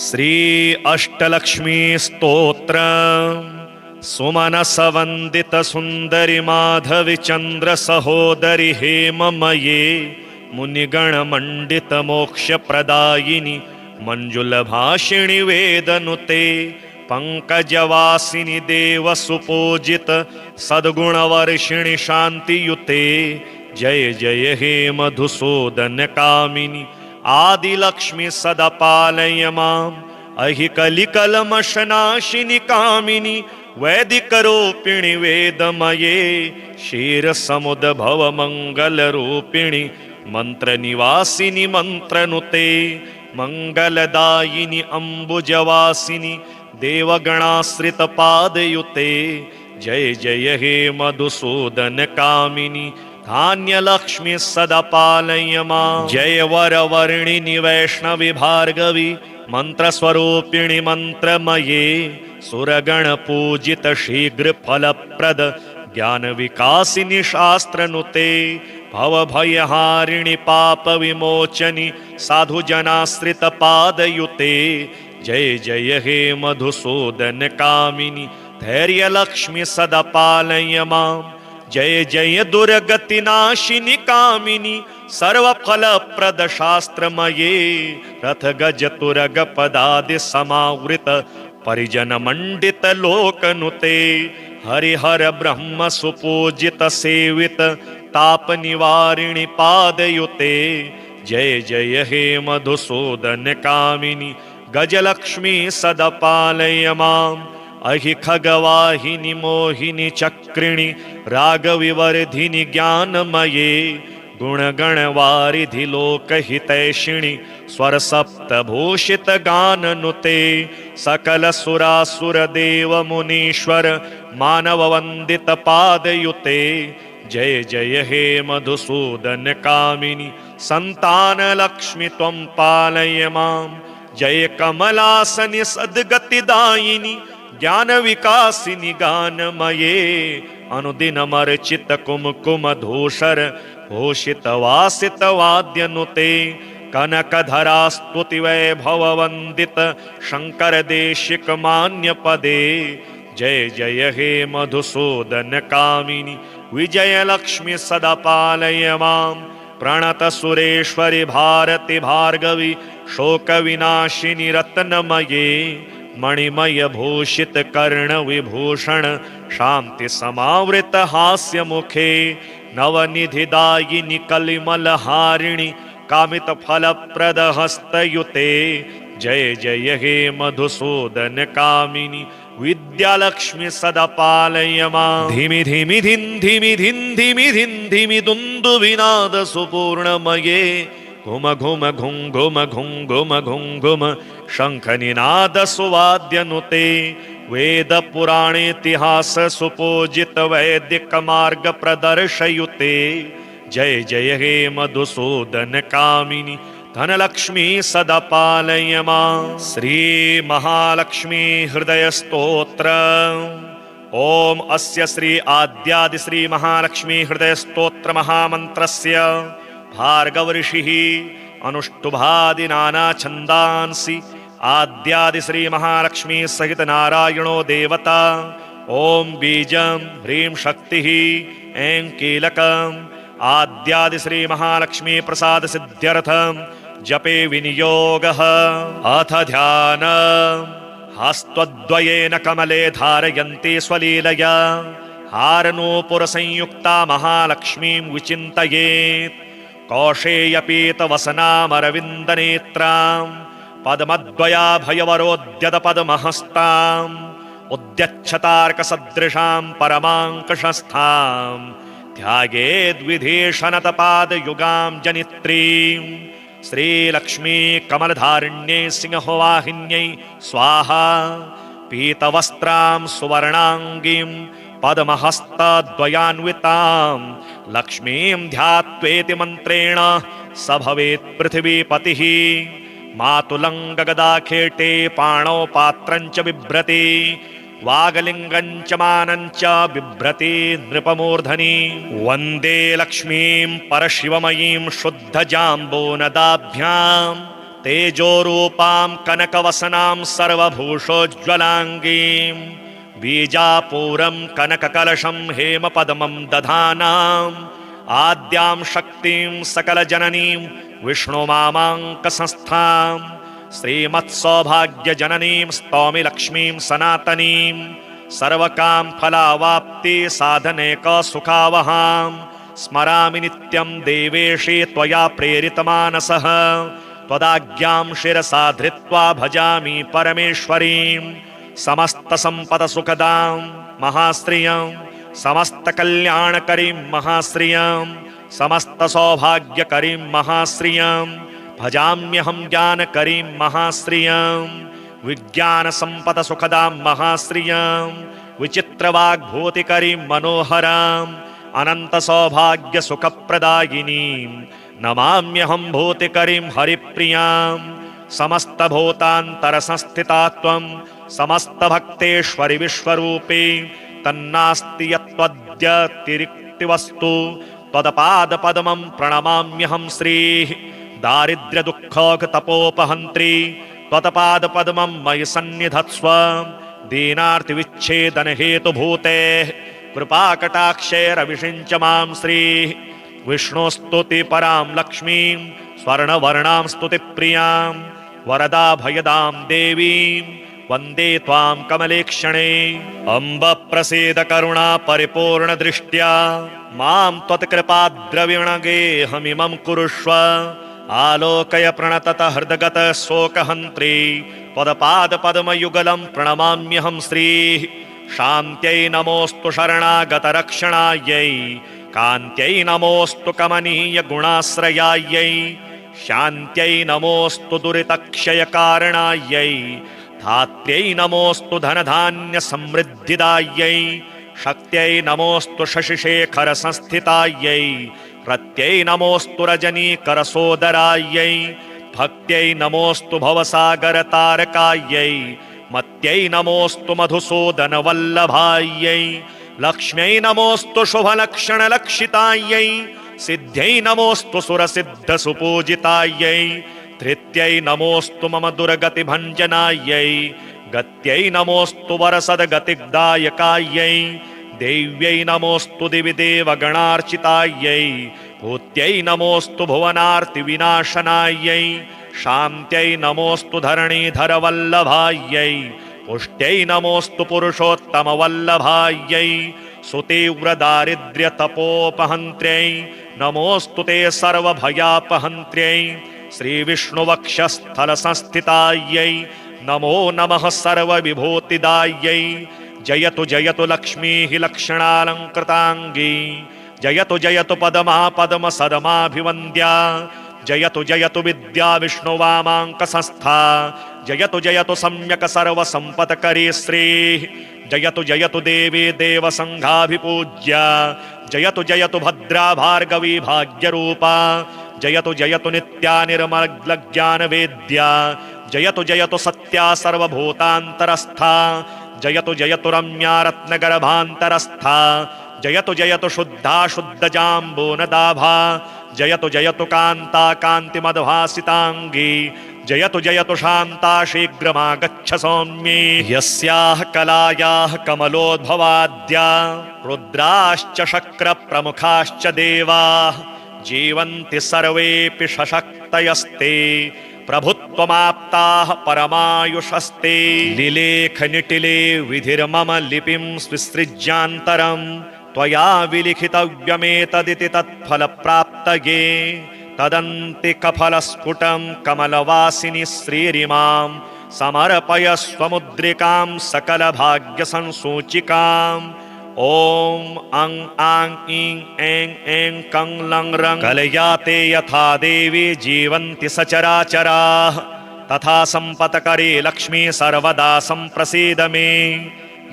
श्री अष्टलक्ष्मी स्तोत्र सुमनस वंदित सुंदरी माधवी चंद्र सहोदरी हेममये मुनिगण मंडित मोक्ष प्रदायिनी मंजुल भाषिणी वेदनुते पंकजवासिनी देव सुपूजित सद्गुण वर्षिणी शांतियुते जय जय हे मधुसूदन कामिनी आदिलक्ष्मी सदा पालय माम् अहिकलिकलमशनाशिनि कामिनी वैदिकरूपिणि वेदमये क्षीरसमुद्भव मंगलरूपिणि मंत्रनिवासिनि मंत्रनुते मंगलदायिनि अम्बुजवासिनि देवगणाश्रितपादयुते जय जय हे मधुसूदन कामिनी धान्यलक्ष्मी सदा पालय माम् जय वरवर्णिनि वैष्णवी भार्गवी मंत्रस्वरूपिणि मंत्रमये सुरगण पूजित शीघ्र फलप्रद ज्ञान विकासिनि शास्त्रनुते भवभयहारिणि पाप विमोचनि साधुजनाश्रित पादयुते जय जय हे मधुसूदन कामिनी धैर्यलक्ष्मी सदा पालय माम् जय जय दुर्गतिनाशिनि कामिनी सर्वफलप्रद शास्त्रमये रथ गज तुरग पदादि समावृत परिजन मंडित लोकनुते हरिहर ब्रह्म सुपूजित सेवित ताप निवारिणि पादयुते जय जय हे मधुसूदन कामिनी गजलक्ष्मी सदा पालय माम् अहि खगवाहिनी मोहिनी चक्रिणी रागविवर्धिनी ज्ञानमये गुणगणवारिधि लोकहितैषिणि स्वरसप्तभूषित गाननुते सकल सुरासुर देव मुनीश्वर मानव वंदित पादयुते जय जय हे मधुसूदन कामिनी संतान लक्ष्मी त्वं पालय माम् जय कमलासनि सद्गतिदायिनी ज्ञान विकासिनी गानमये अनुदिनमर्चित कुमकुम धूषर भूषित वासित वाद्यनुते कनकधरा स्तुति वैभव वंदित शंकर देशिक मान्य पदे जय जय हे मधुसूदन कामिनी विजय लक्ष्मी सदा पालय माम् प्रणत सुरेश्वरी भारती भार्गवी शोक विनाशिनी रत्नमये मणिमय भूषित कर्ण विभूषण शांति समावृत हास्य मुखे नवनिधिदायिनी कलिमल हारिणी कामित फलप्रद हस्तयुते जय जय हे मधुसूदन कामिनी विद्यालक्ष्मी सदा पालय माम् धिमि धिमि धिं धिमि धिं धिमि धिं धिमि दुन्दुभिनाद सुपूर्णमये घुम घुम घुं घुम घुं घुम घुं घुम शंखनिनाद सुवाद्यनुते वेद पुराणेतिहास सुपूजित वैदिक मार्ग प्रदर्शयुते जय जय हे मधुसूदन कामिनी धनलक्ष्मी सदा पालय माम् श्री महालक्ष्मी हृदय स्तोत्र ओम अस्य श्री आद्यादि श्री महालक्ष्मी हृदय स्तोत्र महामंत्रस्य भार्गव ऋषिः अनुष्टुभादि नाना छंदांसि आद्यादि श्री महालक्ष्मी सहित नारायणो देवता ओम बीजं ह्रीं शक्तिः ऐं कीलकम् आद्यादि श्री महालक्ष्मी प्रसाद सिद्ध्यर्थं जपे विनियोगः अथ ध्यान हस्तद्वयेन कमले धारयन्ती स्वलीलया हारनूपुर संयुक्ता महालक्ष्मीं विचिन्तयेत् कौशेयपीतवसनामरविन्दनेत्रां पद्मद्वयाभयवरोद्यत पद्महस्ताम् उद्यच्छतार्कसदृशां परमाङ्कषस्थां ध्यायेद्विधीषणतपादयुगां जनित्रीं श्रीलक्ष्मी कमलधारिण्यै सिंहवाहिन्यै स्वाहा पीतवस्त्रां सुवर्णाङ्गीं पद्महस्तद्वयान्वितां लक्ष्मीं ध्यात्वेति मन्त्रेण स भवेत् पृथिवीपतिः मातुलङ्गगदाखेटे पाणौ पात्रञ्च बिभ्रति वागलिङ्गञ्च मानञ्च बिभ्रति नृपमूर्धनि वन्दे लक्ष्मीं परशिवमयीं शुद्धजाम्बोनदाभ्यां तेजोरूपां कनकवसनां सर्वभूषोज्ज्वलाङ्गीं बीजापूरं कनककलशं हेमपद्मं दधानाम् आद्यां शक्तिं सकलजननीं विष्णुमामाङ्कसंस्थां श्रीमत्सौभाग्यजननीं स्तौमि लक्ष्मीं सनातनीं सर्वकाम फलावाप्ति साधनेकसुखावहां स्मरामि नित्यं देवेशे त्वया प्रेरितमानसः त्वदाज्ञां शिरसा धृत्वा भजामि परमेश्वरीं समस्तसम्पदसुखदां महाश्रियं समस्तकल्याणकरीं महाश्रियं समस्तसौभाग्यकरीं महाश्रियं भजाम्यहं ज्ञानकरीं महाश्रियं विज्ञानसम्पदसुखदां महाश्रियं विचित्रवाग्भूतिकरीं मनोहरां अनन्तसौभाग्यसुखप्रदायिनीं नमाम्यहं भूतिकरीं हरिप्रियां समस्तभूतान्तरसंस्थिता त्वं समस्तभक्तेश्वरि विश्वरूपे तन्नास्ति यत्त्वद्यतिरिक्तिवस्तु त्वदपादपद्मं प्रणमाम्यहं श्रीः दारिद्र्यदुःखोगतपोपहन्त्री त्वत्पादपद्मं मयि सन्निधत्स्व दीनार्तिविच्छेदनहेतुभूते कृपाकटाक्षैरविषिञ्च मां श्रीः विष्णुस्तुतिपरां लक्ष्मीं स्वर्णवर्णां स्तुतिप्रियां वरदा भयदां देवीं वन्दे त्वां कमलेक्षणे अम्ब प्रसीद करुणा परिपूर्णदृष्ट्या मां त्वत्कृपाद्रविणगेहमिमं कुरुष्व आलोकय प्रणतत हृदगत शोकहन्त्री त्वत्पादपद्मयुगलं प्रणमाम्यहं श्रीः शान्त्यै नमोऽस्तु शरणागतरक्षणायै कान्त्यै नमोऽस्तु कमनीय गुणाश्रयायै शान्त्यै नमोऽस्तु दुरितक्षयकारणायै धात्र्यै नमोऽस्तु धनधान्यसमृद्धिदायै शक्त्यै नमोऽस्तु शशिशेखरसंस्थितायै रत्यै नमोऽस्तु रजनीकरसोदरायै भक्त्यै नमोऽस्तु भवसागरतारकायै मत्यै नमोऽस्तु मधुसूदनवल्लभायै लक्ष्म्यै नमोऽस्तु शुभलक्षणलक्षितायै सिद्ध्यै नमोऽस्तु सुरसिद्धसुपूजितायै धृत्यै नमोऽस्तु मम दुर्गतिभञ्जनायै गत्यै नमोऽस्तु वरसद्गतिदायकायै देव्यै नमोऽस्तु दिवि देवगणार्चितायै भूत्यै नमोऽस्तु भुवनार्तिविनाशनायै शान्त्यै नमोऽस्तु धरणीधरवल्लभायै पुष्ट्यै नमोऽस्तु पुरुषोत्तमवल्लभायै सुतीव्रदारिद्र्यतपोपहन्त्र्यै नमोऽस्तु ते सर्वभयापहन्त्र्यै श्रीविष्णुवक्षस्थलसंस्थितायै नमो नमः सर्वविभूतिदायै जयतु जयतु लक्ष्मीः लक्षणालङ्कृताङ्गी जयतु जयतु पदमा पद्मसदमाभिवन्द्या जयतु जयतु विद्या विष्णुवामाङ्कसंस्था जयतु जयतु सम्यक् सर्वसम्पत्करी श्रीः जयतु जयतु देवी देवसङ्घाभिपूज्या जयतु जयतु भद्रा भार्गवी भाग्यरूपा जयतु जयतु नित्या निर्मलज्ञानवेद्या जयतु जयतु सत्या सर्वभूतान्तरस्था जयतु जयतु रम्या रत्नगर्भान्तरस्था जयतु जयतु शुद्धा शुद्धजाम्बूनदाभा जयतु जयतु कान्ता कान्तिमद्भासिताङ्गी जयतु जयतु शान्ता शीघ्रमागच्छ सौम्ये यस्याः कलायाः कमलोद्भवाद्या रुद्राश्च शक्रप्रमुखाश्च देवाः जीवन्ति सर्वेऽपि सशक्तयस्ते प्रभुत्वमाप्ताः परमायुषस्ते लिलेखनिटिले विधिर्मम लिपिं स्विसृज्यान्तरं त्वया विलिखितव्यमेतदिति तत्फलप्राप्तये तदन्तिकफलस्फुटं कमलवासिनि श्रीरिमां समर्पय स्वमुद्रिकां सकलभाग्यसंसूचिकाम् ॐ अं आं ईं ऐं ऐं कं लं रं कलयाते यथा देवी जीवन्ति सचराचराः तथा सम्पत्करी लक्ष्मी सर्वदा सम्प्रसीद मे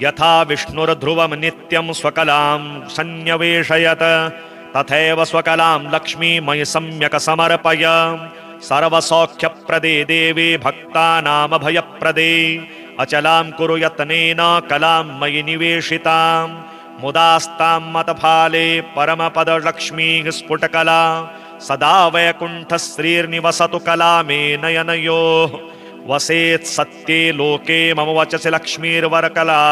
यथा विष्णुर्ध्रुवं नित्यं स्वकलां सन्न्यवेशयत् तथैव स्वकलां लक्ष्मी मयि सम्यक् समर्पय सर्वसौख्यप्रदे देवी भक्तानामभयप्रदे अचलां कुरु यत्नेन कलां मयि निवेशितां मुदास्तां मतफाले परमपदलक्ष्मीः स्फुटकला सदा वैकुण्ठश्रीर्निवसतु कलामे नयनयोः वसेत् सत्ये लोके मम वचसि लक्ष्मीर्वरकला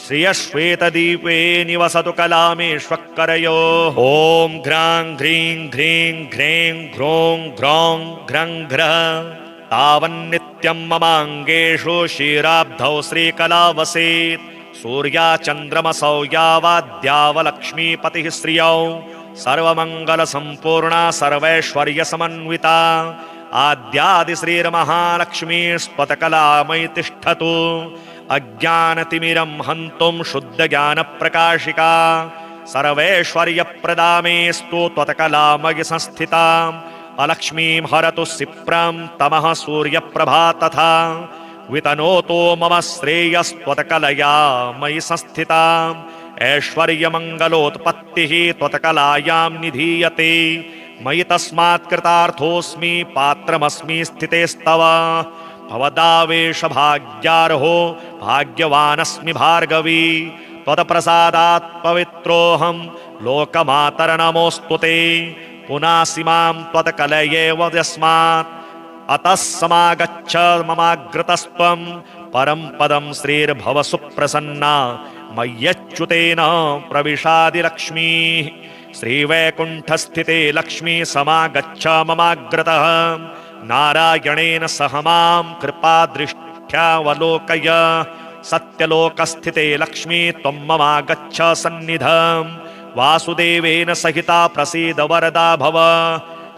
श्रियश्वेतदीपे निवसतु कलामेष्वक्करयोः ॐ घ्रां घ्रीं घ्रीं घ्रें घ्रों घ्रौं घ्रं घ्रः तावन्नित्यं ममाङ्गेषु क्षीराब्धौ श्रीकला वसेत् सूर्याचन्द्रमसौ यावद्यावलक्ष्मीपतिः श्रियौ सर्वमङ्गलसम्पूर्णा सर्वैश्वर्यसमन्विता आद्यादिश्रीर्महालक्ष्मीस्पतकलामयि तिष्ठतु अज्ञानतिमिरं हन्तुं शुद्धज्ञानप्रकाशिका सर्वैश्वर्यप्रदा मेस्तु त्वत्कलामयि संस्थिता अलक्ष्मीं हरतु सिप्रं तमः सूर्यप्रभा तथा वितनोतो मम श्रेयस्त्वत्कलया मयि संस्थिता ऐश्वर्यमङ्गलोत्पत्तिः त्वत्कलायां निधीयते मयि तस्मात् कृतार्थोऽस्मि पात्रमस्मि स्थितेस्तव भवदावेश भाग्यार्हो भाग्यवानस्मि भार्गवी त्वत्प्रसादात् पवित्रोऽहं लोकमातर्नमोऽस्तु ते पुनासि मां त्वत्कलयेव यस्मात् अतः समागच्छ ममाग्रतस्त्वं परं पदं श्रीर्भव सुप्रसन्ना मय्यच्युतेन प्रविशादिलक्ष्मीः श्रीवैकुण्ठस्थिते लक्ष्मी समागच्छ ममाग्रतः नारायणेन सह मां कृपादृष्ट्यावलोकय सत्यलोकस्थिते लक्ष्मी त्वं ममागच्छ सन्निधं वासुदेवेन सहिता प्रसीद वरदा भव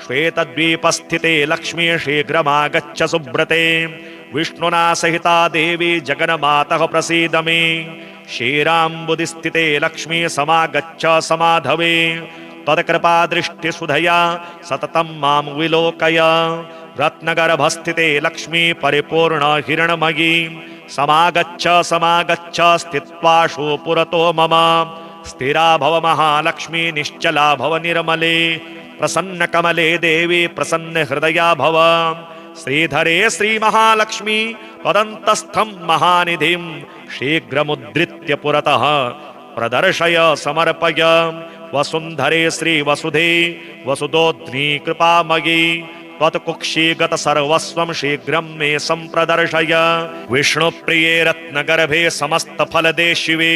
श्वेतद्वीपस्थिते लक्ष्मी शीघ्रमागच्छ सुब्रते विष्णुना सहिता देवी जगन्मातः प्रसीद मे क्षीराम्बुधिस्थिते लक्ष्मी समागच्छ समाधवे तत्कृपादृष्टिसुधया सततं मां विलोकय रत्नगर्भस्थिते लक्ष्मी परिपूर्ण हिरण्मयी समागच्छ समागच्छ स्थित्वाशु पुरतो मम स्थिरा भव महालक्ष्मी निश्चला भव निर्मले प्रसन्नकमले देवी प्रसन्नहृदया भव श्रीधरे श्रीमहालक्ष्मी त्वदन्तस्थं महानिधिं शीघ्रमुद्धृत्य पुरतः प्रदर्शय समर्पय वसुन्धरे श्रीवसुधे वसुदोध्नी कृपामयी त्वत्कुक्षीगत सर्वस्वं शीघ्रं मे सम्प्रदर्शय विष्णुप्रिये रत्नगर्भे समस्तफलदे शिवे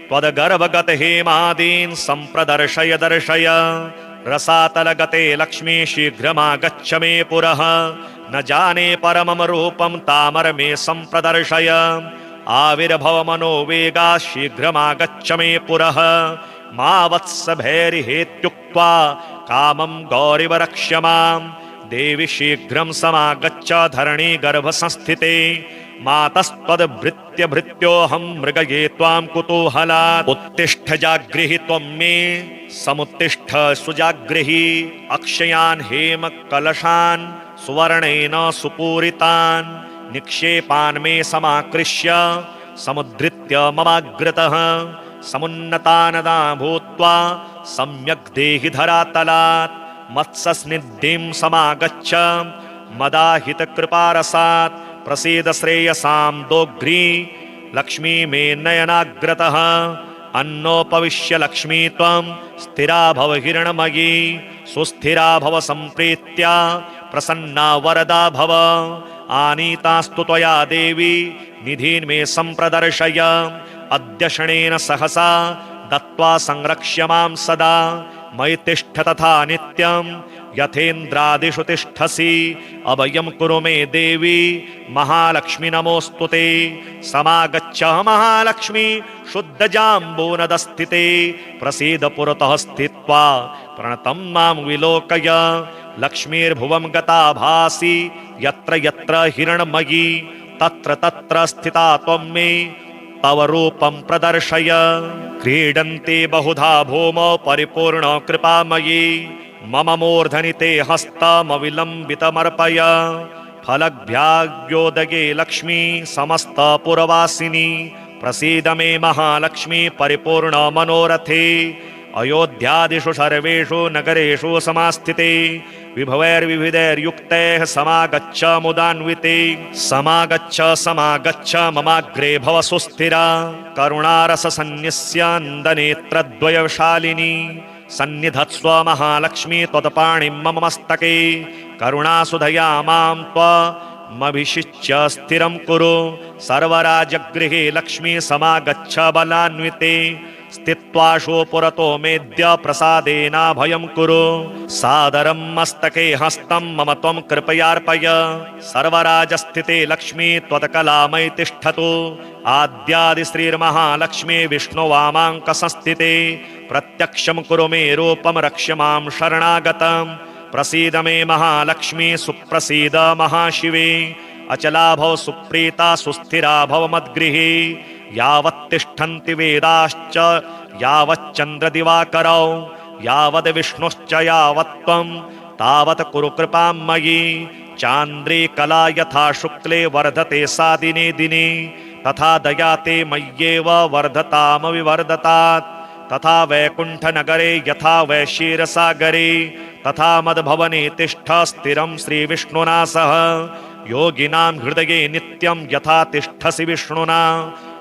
त्वद्गर्भगत हेमादीन् सम्प्रदर्शय दर्शय रसातलगते लक्ष्मी शीघ्रमागच्छ मे पुरः न जाने परमं रूपं तामर मे सम्प्रदर्शय आविर्भव मनोवेगा शीघ्रमागच्छ मे पुरः मा वत्स भैर्हेत्युक्त्वा कामं गौरिव रक्ष्य मां देवि शीघ्रं समागच्छ धरणी गर्भसंस्थिते मातस्त्वद्भृत्य भृत्योऽहं मृगये त्वां कुतूहलात् उत्तिष्ठ जागृहि त्वं मे समुत्तिष्ठ सुजागृहि अक्षयान् हेम कलशान् सुवर्णेन सुपूरितान् निक्षेपान् मे समाकृष्य समुद्धृत्य ममाग्रतः समुन्नतानदा भूत्वा सम्यक् देहि धरातलात् मत्सस्निग्धिं समागच्छ मदाहितकृपारसात् प्रसीद श्रेयसां दोग्री लक्ष्मी मे नयनाग्रतः अन्नोपविश्य लक्ष्मी त्वं स्थिरा भव हिरण्मयी सुस्थिरा भव सम्प्रीत्या प्रसन्ना वरदा भव आनीतास्तु त्वया देवी निधीन् मे सम्प्रदर्शय अद्य क्षणेन सहसा दत्त्वा संरक्ष्य मां सदा मयि तिष्ठ तथा नित्यं यथेन्द्रादिषु तिष्ठसि अभयं कुरु मे देवी महालक्ष्मी नमोऽस्तु ते समागच्छ महालक्ष्मी शुद्धजाम्बूनदस्थिते प्रसीद पुरतः स्थित्वा प्रणतं मां विलोकय लक्ष्मीर्भुवं गता भासि यत्र यत्र हिरण्मयी तत्र तत्र स्थिता त्वं मे तव रूपं प्रदर्शय क्रीडन्ते बहुधा भूमौ परिपूर्ण कृपामयी मम मूर्धनि ते हस्तमविलम्बितमर्पय फलभ्याग्योदगे लक्ष्मी समस्तपुरवासिनी प्रसीद मे महालक्ष्मी परिपूर्ण मनोरथे अयोध्यादिषु सर्वेषु नगरेषु समास्थिते विभवैर्विविधैर्युक्तैः समागच्छ मुदान्विते समागच्छ समागच्छ ममाग्रे भव सुस्थिरा करुणारससन्न्यस्य नन्दनेत्रद्वयशालिनी सन्निधत्स्व महालक्ष्मी त्वत्पाणिं मम मस्तके करुणासुधया मां त्वमभिषिच्य स्थिरं कुरु सर्वराजगृहे लक्ष्मी समागच्छ बलान्विते स्थित्वाशो पुरतो मेद्य प्रसादेनाभयं कुरु सादरं मस्तके हस्तं मम त्वं कृपयार्पय सर्वराजस्थिते लक्ष्मी त्वत्कलामयि तिष्ठतु आद्यादिश्रीर्महालक्ष्मी विष्णुवामाङ्कसंस्थिते प्रत्यक्षं कुरु मे रूपं रक्ष मां शरणागतं प्रसीद मे महालक्ष्मी सुप्रसीद महाशिवे अचला भव सुप्रीता सुस्थिरा भव मद्गृहे यावत्तिष्ठन्ति वेदाश्च यावच्चन्द्रदिवाकरौ यावद् विष्णुश्च यावत्त्वं तावत् कुरु कृपां मयि चान्द्रे कला यथा शुक्ले वर्धते सा दिने दिने तथा दया ते मय्येव वर्धतामविवर्धतात् तथा वैकुण्ठनगरे यथा वैशीरसागरे तथा मद्भवने तिष्ठ स्थिरं श्रीविष्णुना सह योगिनां हृदये नित्यं यथा तिष्ठसि विष्णुना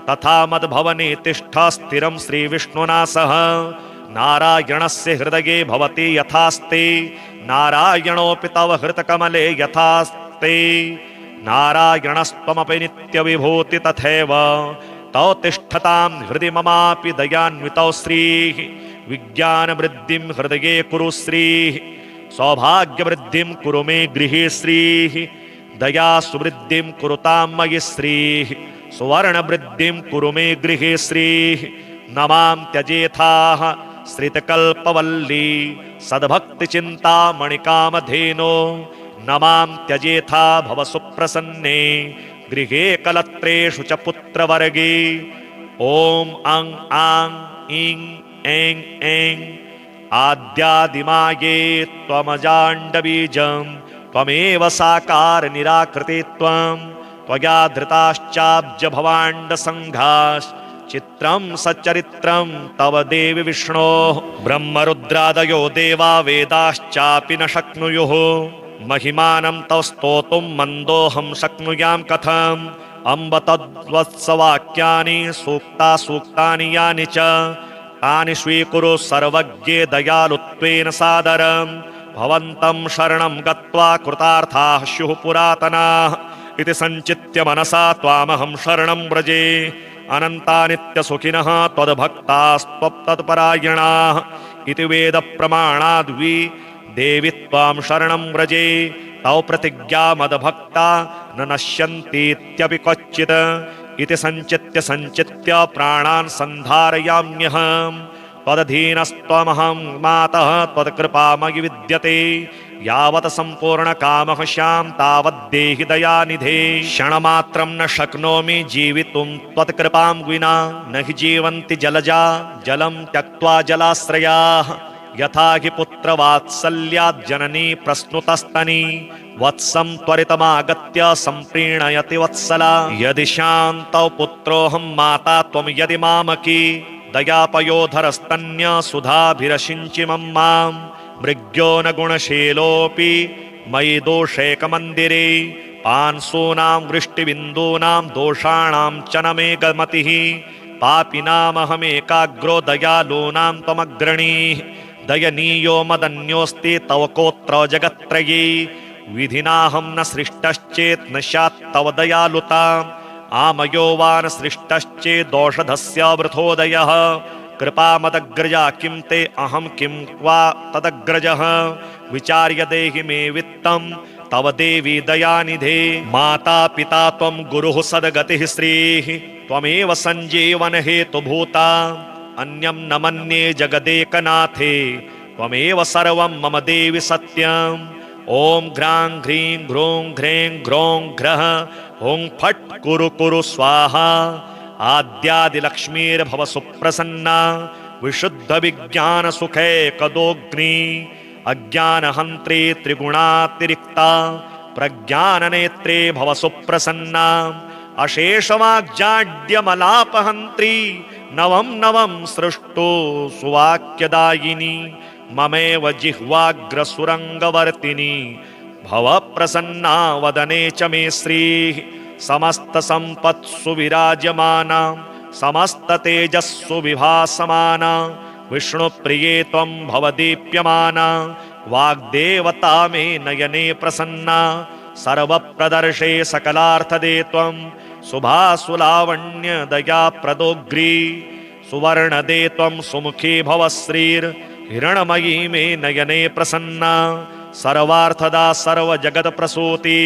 तथा मद्भवने तिष्ठ स्थिरं श्रीविष्णुना सह नारायणस्य हृदये भवति यथास्ते नारायणोऽपि तव हृतकमले यथास्ते नारायणस्त्वमपि नित्यविभूति तथैव तौ तिष्ठतां हृदि ममापि दयान्वितौ श्रीः विज्ञानवृद्धिं हृदये कुरु श्रीः सौभाग्यवृद्धिं कुरु मे गृहे श्रीः दया सुवृद्धिं कुरुतां मयि श्रीः सुवर्णवृद्धिं कुरु मे गृहे श्रीः नमां त्यजेथाः श्रितकल्पवल्ली सद्भक्तिचिन्तामणिकामधेनो नमां त्यजेथा भव सुप्रसन्ने गृहे कलत्रेषु च पुत्रवर्गे ॐ अं आं ईं ऐं ऐं आद्यादिमाये त्वमजाण्डबीजं त्वमेव साकार निराकृते त्वं त्वया धृताश्चाब्ज भवाण्डसङ्घाश्च चित्रं सच्चरित्रं तव देवि विष्णोः ब्रह्मरुद्रादयो देवा वेदाश्चापि न शक्नुयुः महिमानं तव स्तोतुं मन्दोऽहं शक्नुयां कथम् अम्ब तद्वत्सवाक्यानि सूक्तानि यानि च तानि स्वीकुरु सर्वज्ञे दयालुत्वेन सादरं भवन्तं शरणं गत्वा कृतार्थाः स्युः पुरातनाः इति सञ्चित्य मनसा त्वामहं शरणं व्रजे अनन्तानित्यसुखिनः त्वद्भक्तास्त्वत्तत्परायणाः इति वेदप्रमाणाद्वि देवि त्वां शरणं व्रजे तौ प्रतिज्ञा मद्भक्ता न नश्यन्तीत्यपि क्वचित् इति सञ्चित्य प्राणान् सन्धारयाम्यहम् त्वदधीनस्त्वमहं मातः त्वत्कृपामयि विद्यते यावत् सम्पूर्णकामः स्यां तावद्देहि दयानिधे क्षणमात्रं न शक्नोमि जीवितुं त्वत्कृपां विना न हि जीवन्ति जलजा जलं त्यक्त्वा जलाश्रयाः यथा हि पुत्रवात्सल्यात् जननी प्रस्नुतस्तनी वत्सं त्वरितमागत्य सम्प्रीणयति वत्सला यदि शान्तौ पुत्रोऽहं माता त्वं यदि मामकी दयापयोधरस्तन्य सुधाभिरशिञ्चि मां मृग्यो न गुणशीलोऽपि मयि दोषैकमन्दिरे पांसूनां वृष्टिबिन्दूनां दोषाणां च न मे गमतिः पापिनामहमेकाग्रो दयालूनां त्वमग्रणीः दयनीयो मदन्योऽस्ति तव कोत्र जगत्त्रये विधिनाहं न सृष्टश्चेत् न स्यात् तव दयालुताम् आमयो वा न सृष्टश्चेदौषधस्य वृथोदयः कृपामदग्रजा किं ते अहं किं क्वा तदग्रजः विचार्य देहि मे वित्तं तव देवी दयानिधे माता पिता त्वं गुरुः सद्गतिः श्रीः त्वमेव सञ्जीवन हेतुभूता अन्यं न मन्ये जगदेकनाथे त्वमेव सर्वं मम देवि सत्यम् ॐ घ्रां घ्रीं घ्रूं घ्रें घ्रौं घ्रः हुं फट् कुरु कुरु स्वाहा आद्यादिलक्ष्मीर्भव सुप्रसन्ना विशुद्धविज्ञानसुखैकदोऽग्नि अज्ञानहन्त्री त्रिगुणातिरिक्ता प्रज्ञाननेत्रे भव सुप्रसन्ना अशेषवाग्जाड्यमलापहन्त्री नवं नवं सृष्टो सुवाक्यदायिनी ममेव जिह्वाग्रसुरङ्गवर्तिनी भव प्रसन्ना वदने च मे श्रीः समस्तसम्पत्सु विराजमाना समस्ततेजस्सु विभासमाना विष्णुप्रिये त्वं भव दीप्यमाना वाग्देवता मे नयने प्रसन्ना सर्वप्रदर्शे सकलार्थदे त्वं शुभासुलावण्य दया प्रदोग्री सुवर्णदे त्वं सुमुखी भव श्रीर्हिरण्मयी मे नयने प्रसन्ना सर्वार्थदा सर्वजगत्प्रसूति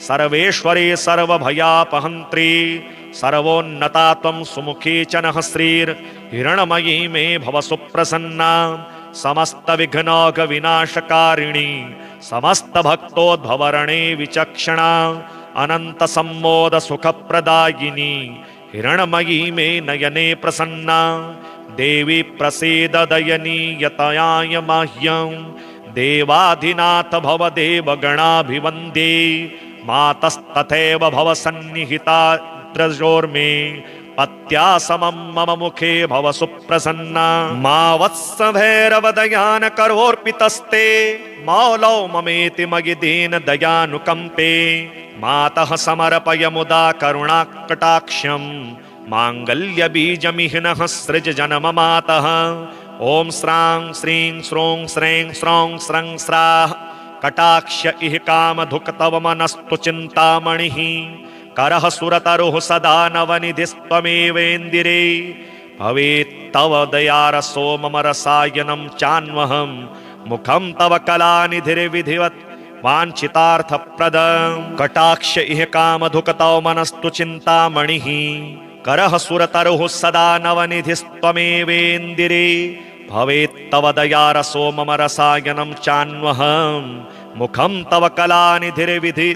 सर्वेश्वरी सर्वभयापहन्त्री सर्वोन्नता त्वं सुमुखी च नः श्रीर्हिरण्मयी मे भव सुप्रसन्ना समस्तविघ्नौघविनाशकारिणी समस्तभक्तोद्भवरणे विचक्षणा अनन्तसम्मोदसुखप्रदायिनी हिरण्मयी मे नयने प्रसन्ना देवी प्रसीद दयनीयतयाय मह्यं देवाधिनाथ भव देवगणाभिवन्द्ये मातस्तथैव भव सन्निहिता द्रजोर्मे पत्या समं मम मुखे भव सुप्रसन्ना मा वत्सभैरवदयान करोर्पितस्ते मौलौ ममेति मयि दीन दयानुकम्पे मातः समर्पय मुदा करुणाकटाक्षं माङ्गल्यबीजमिहिनः सृज जन्म मातः ॐ स्रां श्रीं स्रों स्रें स्रौं स्रं स्राः कटाक्ष इह कामधुक्तव मनस्तु चिन्तामणिः करः सुरतरुः सदा नवनिधिस्त्वमेवेन्दिरे भवेत्तव दयारसो मम रसायनं चान्वहं मुखं तव कलानिधिर्विधिवत् वाञ्छितार्थप्रदं कटाक्ष इह कामधुक्तौ मनस्तु चिन्तामणिः करः सुरतरुः सदा नवनिधिस्त्वमेवेन्दिरे भवेत्तव दयारसो मम रसायनं चान्वहं मुखं तव कलानिधिर्विधि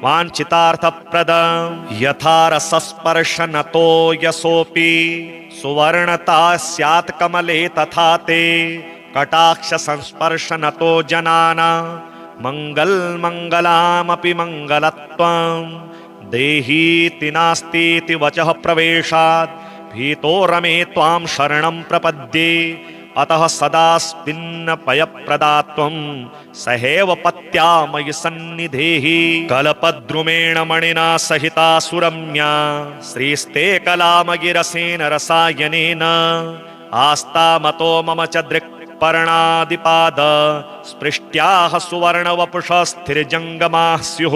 वाञ्छितार्थप्रदं यथा रसस्पर्शनतो यशोऽपि सुवर्णता स्यात् कमले तथा ते कटाक्ष संस्पर्शनतो जनाना मङ्गलामपि मङ्गलत्वं देहीति नास्तीति वचः प्रवेशात् भीतो रमे त्वां शरणं प्रपद्ये अतः सदास्मिन्नपयप्रदा त्वं सहैव पत्या मयि सन्निधेहि कल्पद्रुमेण मणिना सहिता सुरम्या श्रीस्ते कलामगिरसेन रसायनेन आस्तामतो मम च दृक्पर्णादिपाद स्पृष्ट्याः सुवर्णवपुषः स्थिरजङ्गमाः स्युः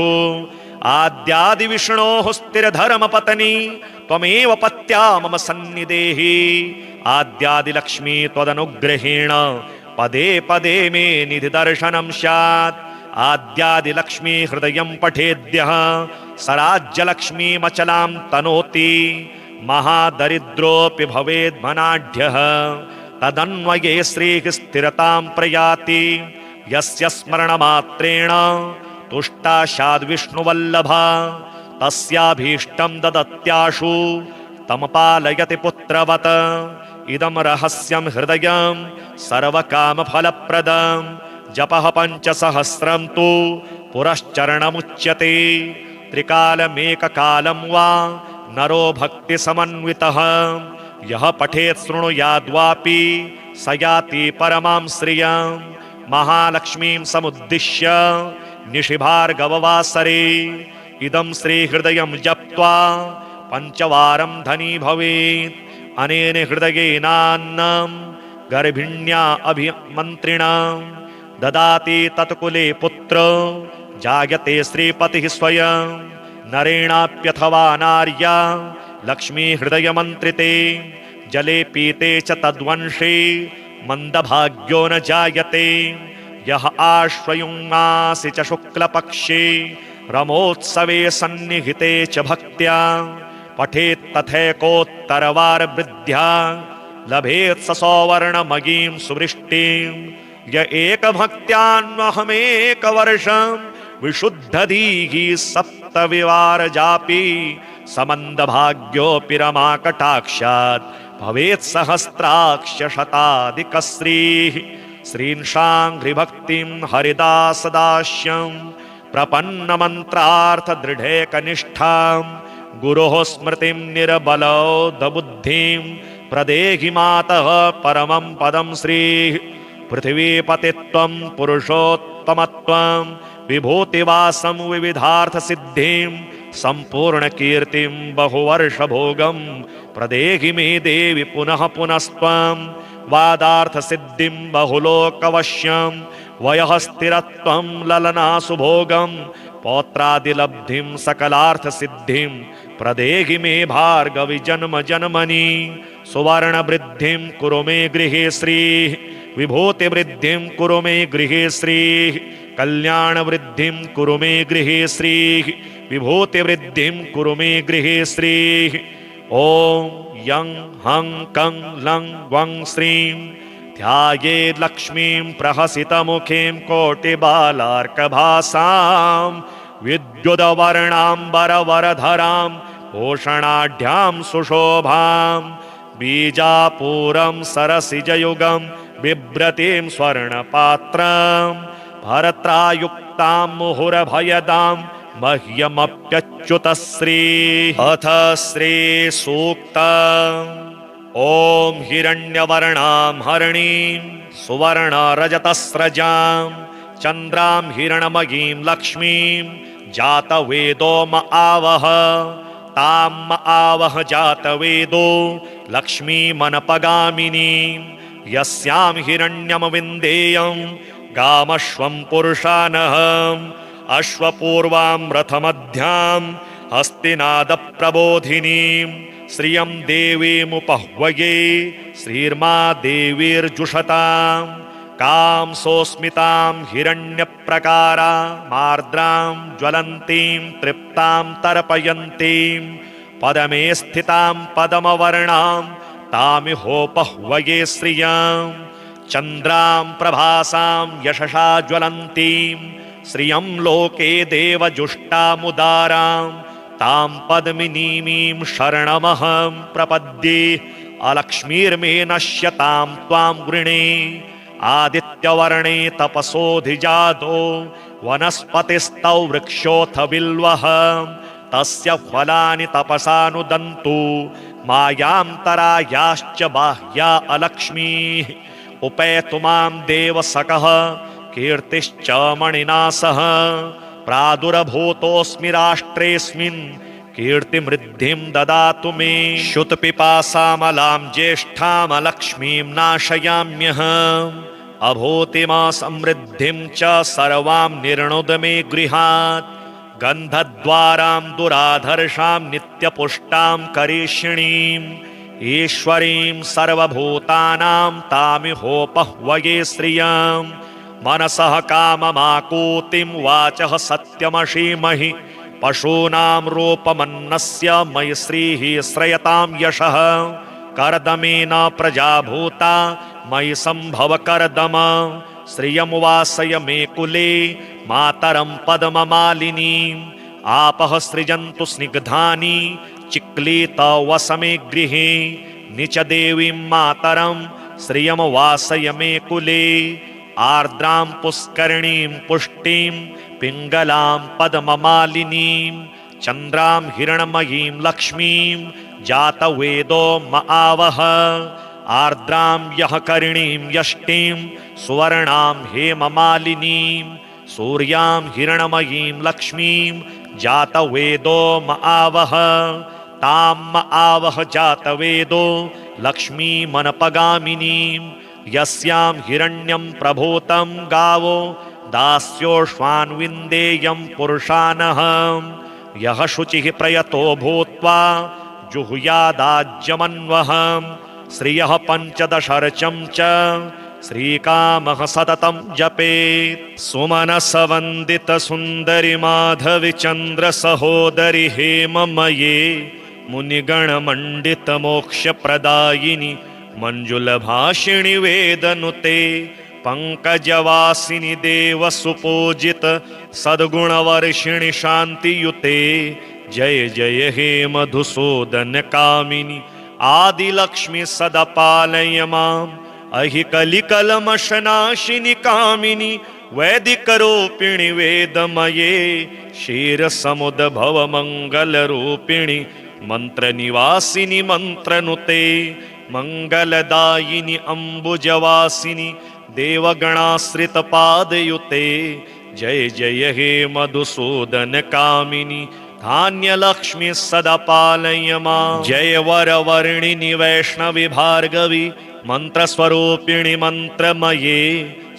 आद्यादिविष्णोः स्थिरधर्मपत्नी त्वमेव पत्या मम सन्निधेहि आद्यादिलक्ष्मी त्वदनुग्रहेण पदे पदे मे निधिदर्शनं स्यात् आद्यादिलक्ष्मी हृदयं पठेद्यः सराज्यलक्ष्मीमचलां तनोति महादरिद्रोऽपि भवेद्मनाढ्यः तदन्वये श्रीः स्थिरतां प्रयाति यस्य स्मरणमात्रेण तुष्टा स्याद्विष्णुवल्लभा तस्याभीष्टं ददत्याशु तमपालयति पुत्रवत् इदं रहस्यं हृदयं सर्वकामफलप्रदं जपः पञ्चसहस्रं तु पुरश्चरणमुच्यते त्रिकालमेककालं वा नरो भक्तिसमन्वितः यः पठेत् शृणुयाद्वापि स याति परमां श्रियं महालक्ष्मीं समुद्दिश्य निशिभार्गववासरे इदं श्रीहृदयं जप्त्वा पञ्चवारं धनी भवेत् अनेन हृदयेनान्नं गर्भिण्या अभिमन्त्रिणां ददाति तत्कुले पुत्र जायते श्रीपतिः स्वयं नरेणाप्यथवा नार्या लक्ष्मी हृदयमन्त्रिते जले पीते च तद्वंशे मन्दभाग्यो न जायते यः आश्वयुङ्मासि च शुक्लपक्षे रमोत्सवे सन्निहिते च भक्त्या पठेत् तथैकोत्तरवारवृद्ध्या लभेत् स सौवर्णमयीं सुवृष्टिं य एकभक्त्यान्वहमेकवर्षं विशुद्धधीः सप्तविवारजापि समन्दभाग्योऽपि रमाकटाक्षात् भवेत् सहस्राक्षशताधिकश्रीः श्रींशाङ्घ्रिभक्तिं हरिदासदास्यं प्रपन्नमन्त्रार्थदृढैकनिष्ठां गुरोः स्मृतिं निर्बलौधबुद्धिं प्रदेहि मातः परमं पदं श्रीः पृथिवीपतित्वं पुरुषोत्तमत्वं विभूतिवासं विविधार्थसिद्धिं सम्पूर्णकीर्तिं बहुवर्षभोगं प्रदेहि मे देवि पुनः पुनस्त्वं वादार्थसिद्धिं बहुलोकवश्यं वयः स्थिरत्वं ललनासुभोगं पौत्रादिलब्धिं सकलार्थसिद्धिं प्रदेहि मे भार्गवि जन्म जन्मनि सुवर्णवृद्धिं कुरु मे गृहे श्रीः विभूतिवृद्धिं कुरु मे गृहे श्रीः कल्याणवृद्धिं कुरु मे गृहे श्रीः विभूतिवृद्धिं कुरु मे गृहे श्रीः ॐ यं हं कं लं वं श्रीं ध्यायेद् लक्ष्मीं प्रहसितमुखीं कोटिबालार्कभासां विद्युदवर्णाम्बरवरधरां भूषणाढ्यां सुशोभां बीजापूरं सरसिजयुगं बिभ्रतीं स्वर्णपात्रं भरत्रायुक्तां मुहुरभयदां मह्यमप्यच्युतश्री अथ श्री सूक्तम् ॐ हिरण्यवर्णां हरिणीं सुवर्णरजतस्रजां चन्द्रां हिरणमयीं लक्ष्मीं जातवेदो म आवह तां म आवह जातवेदो लक्ष्मीमनपगामिनीं यस्यां हिरण्यं विन्देयं गामश्वं पुरुषानहम् अश्वपूर्वां रथमध्यां हस्तिनादप्रबोधिनीं श्रियं देवीमुपह्वये श्रीर्मा देवीर्जुषतां कां सोऽस्मितां हिरण्यप्रकारामार्द्रां ज्वलन्तीं तृप्तां तर्पयन्तीं पदमे स्थितां पदमवर्णां तामिहोपह्वये श्रियां चन्द्रां प्रभासां यशसा ज्वलन्तीं श्रियं लोके देवजुष्टामुदारां तां पद्मिनीमीं शरणमहं प्रपद्ये अलक्ष्मीर्मे नश्यतां त्वां गृणे आदित्यवर्णे तपसोऽधिजातो वनस्पतिस्तौ वृक्षोऽथ बिल्वः तस्य फलानि तपसानुदन्तु मायान्तरायाश्च बाह्या अलक्ष्मीः उपैतु मां देवसखः कीर्तिश्च मणिना सह प्रादुर्भूतोऽस्मि राष्ट्रेऽस्मिन् कीर्तिमृद्धिं ददातु मे श्रुतपिपासामलां ज्येष्ठामलक्ष्मीं नाशयाम्यहम् अभूतिमसमृद्धिं च सर्वां निर्णुद मे गृहात् गन्धद्वारां दुराधर्षां नित्यपुष्टां करीषिणीम् ईश्वरीं सर्वभूतानां तामिहोपह्वये श्रियम् मनसः काममाकूतिं वाचः सत्यमशीमहि पशूनां रूपमन्नस्य मयि श्रीः श्रयतां यशः कर्दमेन प्रजाभूता मयि सम्भव कर्दम श्रियं वासय मे कुले मातरं पद्ममालिनीम् आपः सृजन्तु स्निग्धानि चिक्लीत वसमे गृहे निच देवीं मातरं श्रियं वासय मे कुले आर्द्रां पुष्करिणीं पुष्टिं पिङ्गलां पद्ममालिनीं चन्द्रां हिरण्मयीं लक्ष्मीं जातवेदो म आवह आर्द्रां यः करिणीं यष्टिं सुवर्णां हेममालिनीं सूर्यां हिरण्मयीं लक्ष्मीं जातवेदो म आवह तां म आवह जातवेदो लक्ष्मीमनपगामिनीं यस्यां हिरण्यं प्रभूतं गावो दास्योष्वान्विन्देयं पुरुषानहम् यः शुचिः प्रयतो भूत्वा जुहुयादाज्यमन्वहम् श्रियः पञ्चदशर्चं च श्रीकामः सततं जपेत् सुमनसवन्दित सुन्दरि माधवि चन्द्र सहोदरि हेममये मुनिगणमण्डित मोक्षप्रदायिनि मंजुलभाषिणि वेदनुते पंकजवासिनि देव सुपूजित सद्गुणवर्षिणि शान्तियुते जय जय हे मधुसूदन कामिनि आदिलक्ष्मि सदपालय माम् अहिकलिकलमशनाशिनि कामिनि वैदिकरूपिणि वेदमये क्षीरसमुद्भवमङ्गलरूपिणि मन्त्रनिवासिनि मन्त्रनुते मंगलदायिनि अम्बुजवासिनि देवगणाश्रितपादयुते जय जय हे मधुसूदन कामिनि धान्यलक्ष्मी सदा पालय माम्। जय वरवर्णिनि वैष्णवि भार्गवी मंत्रस्वरूपिणि मंत्रमये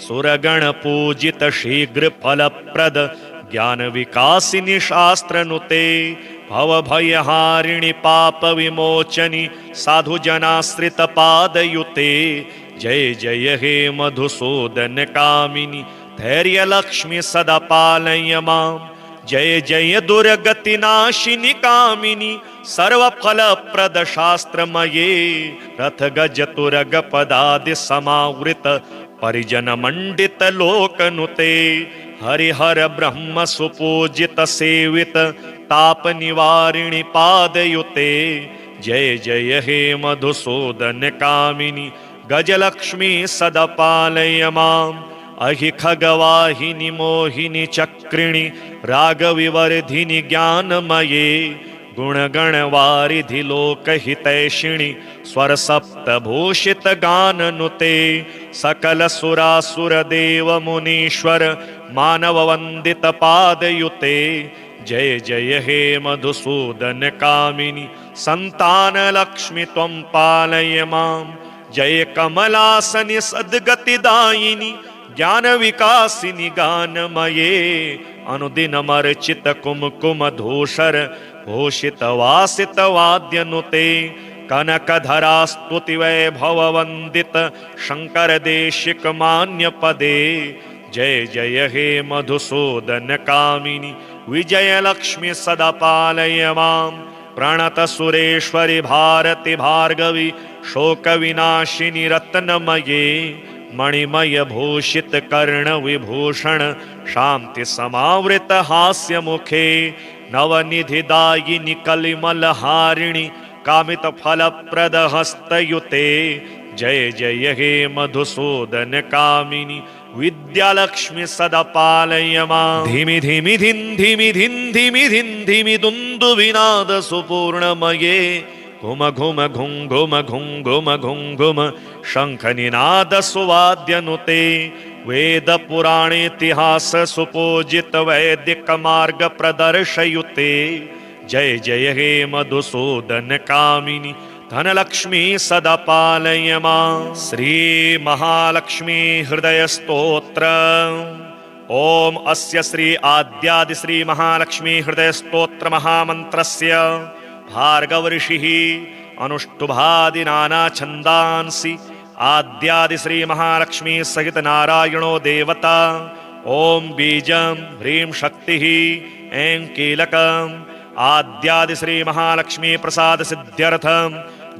सुरगण पूजित शीघ्र फलप्रद ज्ञान विकासिनि शास्त्रनुते भवभयहारिणि पाप विमोचनि साधु जनाश्रित पादयुते जय जय हे मधुसूदन कामिनि धैर्य लक्ष्मी सदा पालय माम्। जय जय दुर्गति नाशिनि कामिनि सर्वफल प्रद शास्त्रमये रथ गज तुरग पदादि समावृत परिजन मंडित लोकनुते हरिहर ब्रह्म सुपूजित सेवित ताप निवारिणि पादयुते जय जय हे मधुसूदन कामिनि गजलक्ष्मी सदा पालय माम्। अहि खगवाहिनि मोहिनि चक्रिणि रागविवर्धिनि ज्ञानमये गुणगणवारिधि लोकहितैषिणि स्वर सप्तभूषित गाननुते सकल सुरासुर देव मुनीश्वर मानव वंदित पादयुते जय जय हे मधुसूदन कामिनि संतान लक्ष्मी त्वं पालय माम्। जय कमलासनि सद्गतिदायिनि ज्ञान विकासिनि गानमये अनुदिनमर्चित कुमकुम धूषर भूषित वासित वाद्यनुते कनकधरा स्तुति वैभव वंदित शंकर देशिक मान्य पदे जय जय हे मधुसूदन कामिनि विजय लक्ष्मी सदा पालय माम्। प्रणत सुरेश्वरि भारति भार्गवी शोक विनाशिनि रत्नमये मणिमय भूषित कर्ण विभूषण शांति समावृत हास्य मुखे नवनिधि दायिनि कलिमल हारिणि कामित फल प्रद हस्तयुते जय जय हे मधुसूदन कामिनि विद्यालक्ष्मी सदा पालय माम्। धिमि धिमि धिन् धिमि धिन् धिमि धिन् धिमि दुन्दुभिनाद सुपूर्णमये घुम घुम घुं घुम घुं घुम घुं घुम शंखनिनाद सुवाद्यनुते वेद पुराणेतिहास सुपूजित वैदिक मार्ग प्रदर्शयुते जय जय हे मधुसूदन कामिनि धनलक्ष्मी सदा पालय माम्। श्री महालक्ष्मी हृदय स्तोत्र। ओम अस्य श्री आद्यादि श्री महालक्ष्मी हृदय स्तोत्र महामन्त्रस्य भार्गव ऋषिः अनुष्टुभादि नाना छन्दांसि आद्यादि श्री महालक्ष्मी सहित नारायणो देवता ओम बीजं ह्रीं शक्तिः ऐं कीलकम् आद्यादि श्री महालक्ष्मी प्रसाद सिद्ध्यर्थं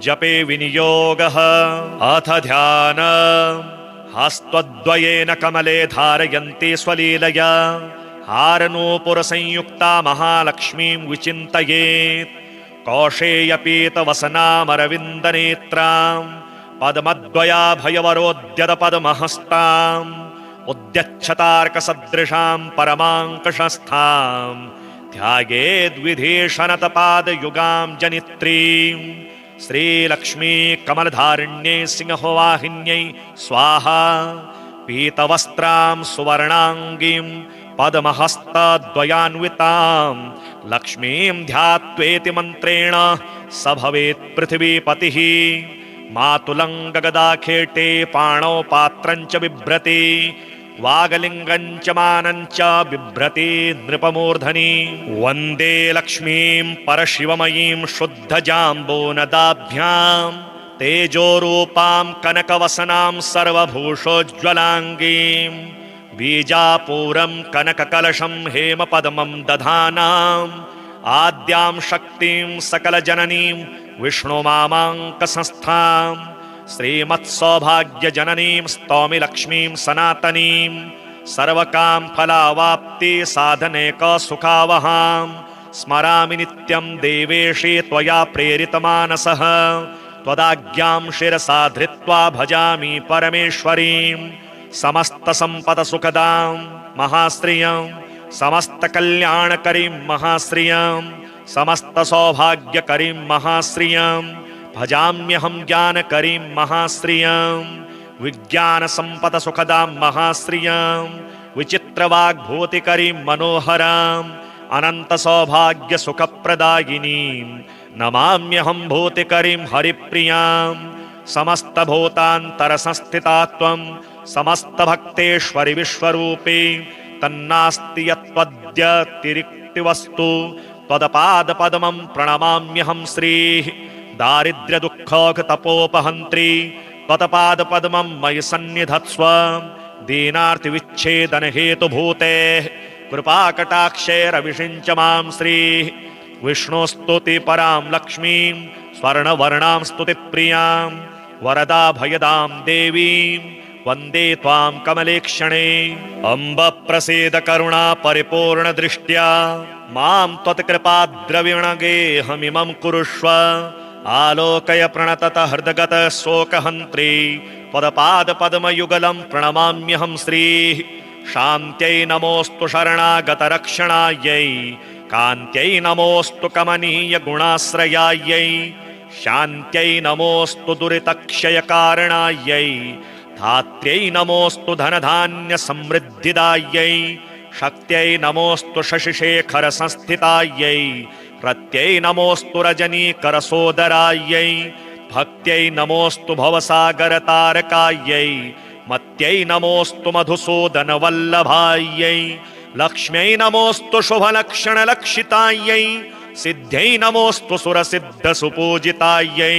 जपे विनियोगः अथ ध्यान हस्तद्वयेन कमले धारयन्ति स्वलीलया हारनूपुर संयुक्ता महालक्ष्मीं विचिन्तयेत् कौशेयपीत वसनामरविन्दनेत्रां पद्मद्वयाभयवरोद्यत पद्महस्ताम् उद्यच्छतार्क सदृशां परमाङ्कषस्थां ध्यायेद्विधीषणतपादयुगां जनित्रीं श्रीलक्ष्मी कमलधारिण्यै सिंहवाहिन्यै स्वाहा पीतवस्त्रां सुवर्णाङ्गीं पद्महस्तद्वयान्वितां लक्ष्मीं ध्यात्वेति मन्त्रेण स भवेत् पृथिवीपतिः मातुलं गगदाखेटे पाणौ पात्रं च बिभ्रति वागलिंगं च मानं च बिभ्रति नृपमूर्धनि वन्दे लक्ष्मीं परशिवमयीं शुद्धजाम्बूनदाभ्यां तेजोरूपां कनकवसनां सर्वभूषोज्ज्वलाङ्गीं बीजापूरं कनककलशं हेमपद्मं दधानाम् आद्यां शक्तिं सकलजननीं विष्णुमामाङ्कसंस्थां श्रीमत्सौभाग्यजननीं स्तौमि लक्ष्मीं सनातनीं सर्वकाम फलावाप्ति साधनैकसुखावहां स्मरामि नित्यं देवेशे त्वया प्रेरितमानसः त्वदाज्ञां शिरसा धृत्वा भजामि परमेश्वरीं समस्तसम्पदसुखदां महाश्रियं समस्तकल्याणकरीं महाश्रियं समस्तसौभाग्यकरीं महाश्रियं भजाम्यहं ज्ञानकरीं महाश्रियं विज्ञानसम्पदसुखदां महाश्रियं विचित्रवाग्भूतिकरीं मनोहरां अनन्तसौभाग्यसुखप्रदायिनीं नमाम्यहं भूतिकरीं हरिप्रियां समस्तभूतान्तरसंस्थिता त्वं समस्तभक्तेश्वरि विश्वरूपे तन्नास्ति यत्त्वद्यतिरिक्तिवस्तु त्वदपादपद्मं प्रणमाम्यहं श्रीः दारिद्र्यदुःखतपोपहन्त्री त्वत्पादपद्मं मयि सन्निधत्स्व दीनार्तिविच्छेदनहेतुभूते कृपाकटाक्षैरविषिञ्च मां श्रीः विष्णुस्तुति परां लक्ष्मीं स्वर्णवर्णां स्तुतिप्रियां वरदाभयदां देवीं वन्दे त्वां कमलेक्षणे अम्ब प्रसीद करुणा परिपूर्णदृष्ट्या मां त्वत्कृपाद्रविणगेहमिमं कुरुष्व आलोकय प्रणतत हृदगत शोकहन्त्री त्वत्पादपद्मयुगलं प्रणमाम्यहं श्रीः शान्त्यै नमोऽस्तु शरणागतरक्षणायै कान्त्यै नमोऽस्तु कमनीयगुणाश्रयायै शान्त्यै नमोऽस्तु दुरितक्षयकारणायै धात्र्यै नमोऽस्तु धनधान्यसमृद्धिदायै शक्त्यै नमोऽस्तु शशिशेखरसंस्थितायै रत्यै नमोऽस्तु रजनीकरसोदरायै भक्त्यै नमोऽस्तु भवसागरतारकायै मत्यै नमोऽस्तु मधुसूदनवल्लभायै लक्ष्म्यै नमोऽस्तु शुभलक्षणलक्षितायै सिद्ध्यै नमोऽस्तु सुरसिद्धसुपूजितायै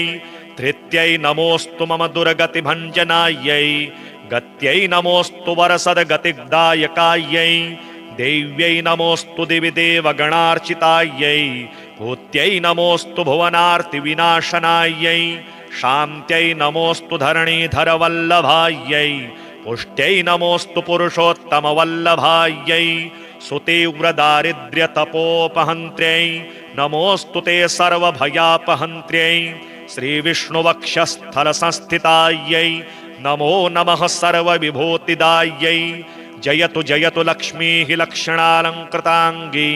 धृत्यै नमोऽस्तु मम दुर्गतिभञ्जनायै गत्यै नमोऽस्तु वरसद्गतिदायकायै देव्यै नमोऽस्तु दिवि देवगणार्चितायै भूत्यै नमोऽस्तु भुवनार्तिविनाशनायै शान्त्यै नमोऽस्तु धरणीधरवल्लभायै पुष्ट्यै नमोऽस्तु पुरुषोत्तमवल्लभायै सुतीव्रदारिद्र्यतपोपहन्त्र्यै नमोऽस्तु ते सर्वभयापहन्त्र्यै श्रीविष्णुवक्षस्थलसंस्थितायै नमो नमः सर्वविभूतिदायै जयतु जयतु लक्ष्मीः लक्षणालङ्कृताङ्गी